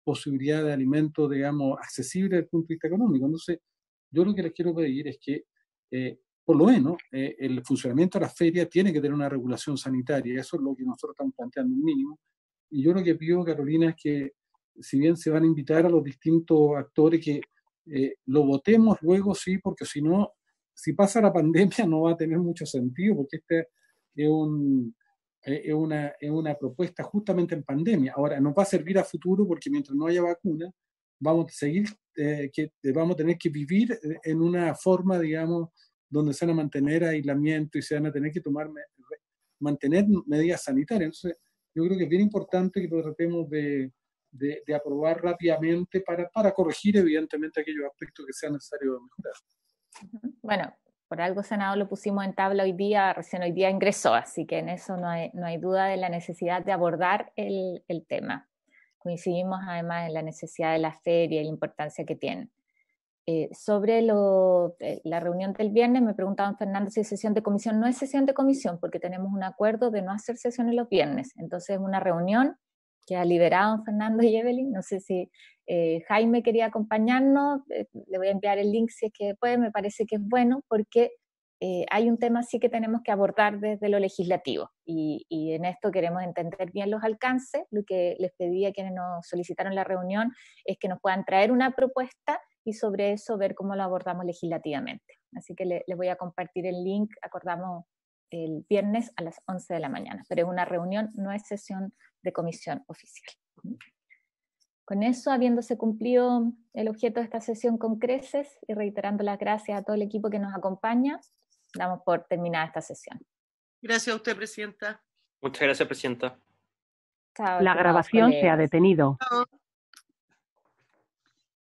posibilidad de alimento, digamos, accesible desde el punto de vista económico. Entonces, yo lo que les quiero pedir es que por lo menos el funcionamiento de la feria tiene que tener una regulación sanitaria. Eso es lo que nosotros estamos planteando, un mínimo. Y yo lo que pido, Carolina, es que si bien se van a invitar a los distintos actores, que lo votemos luego, sí, porque si no, si pasa la pandemia no va a tener mucho sentido, porque esta es una propuesta justamente en pandemia. Ahora, nos va a servir a futuro porque mientras no haya vacuna, vamos a seguir vamos a tener que vivir en una forma, digamos, donde se van a mantener aislamiento y se van a tener que mantener medidas sanitarias. Entonces, yo creo que es bien importante que tratemos de de aprobar rápidamente para corregir evidentemente aquellos aspectos que sean necesarios mejorar. Bueno, por algo Senado lo pusimos en tabla hoy día, recién hoy día ingresó, así que en eso no hay duda de la necesidad de abordar el tema. Coincidimos además en la necesidad de la feria y la importancia que tiene. Sobre la reunión del viernes, me preguntaban Fernando si es sesión de comisión. No es sesión de comisión porque tenemos un acuerdo de no hacer sesiones los viernes. Entonces es una reunión que ha liberado Fernando y Evelyn. No sé si Jaime quería acompañarnos. Le voy a enviar el link si es que puede. Me parece que es bueno porque hay un tema sí que tenemos que abordar desde lo legislativo y en esto queremos entender bien los alcances. Lo que les pedí a quienes nos solicitaron la reunión es que nos puedan traer una propuesta y sobre eso ver cómo lo abordamos legislativamente. Así que les voy a compartir el link. Acordamos el viernes a las 11 de la mañana, pero es una reunión, no es sesión de comisión oficial. Con eso, habiéndose cumplido el objeto de esta sesión con creces y reiterando las gracias a todo el equipo que nos acompaña, damos por terminada esta sesión. Gracias a usted, Presidenta. Muchas gracias, Presidenta. La grabación se ha detenido. Chao.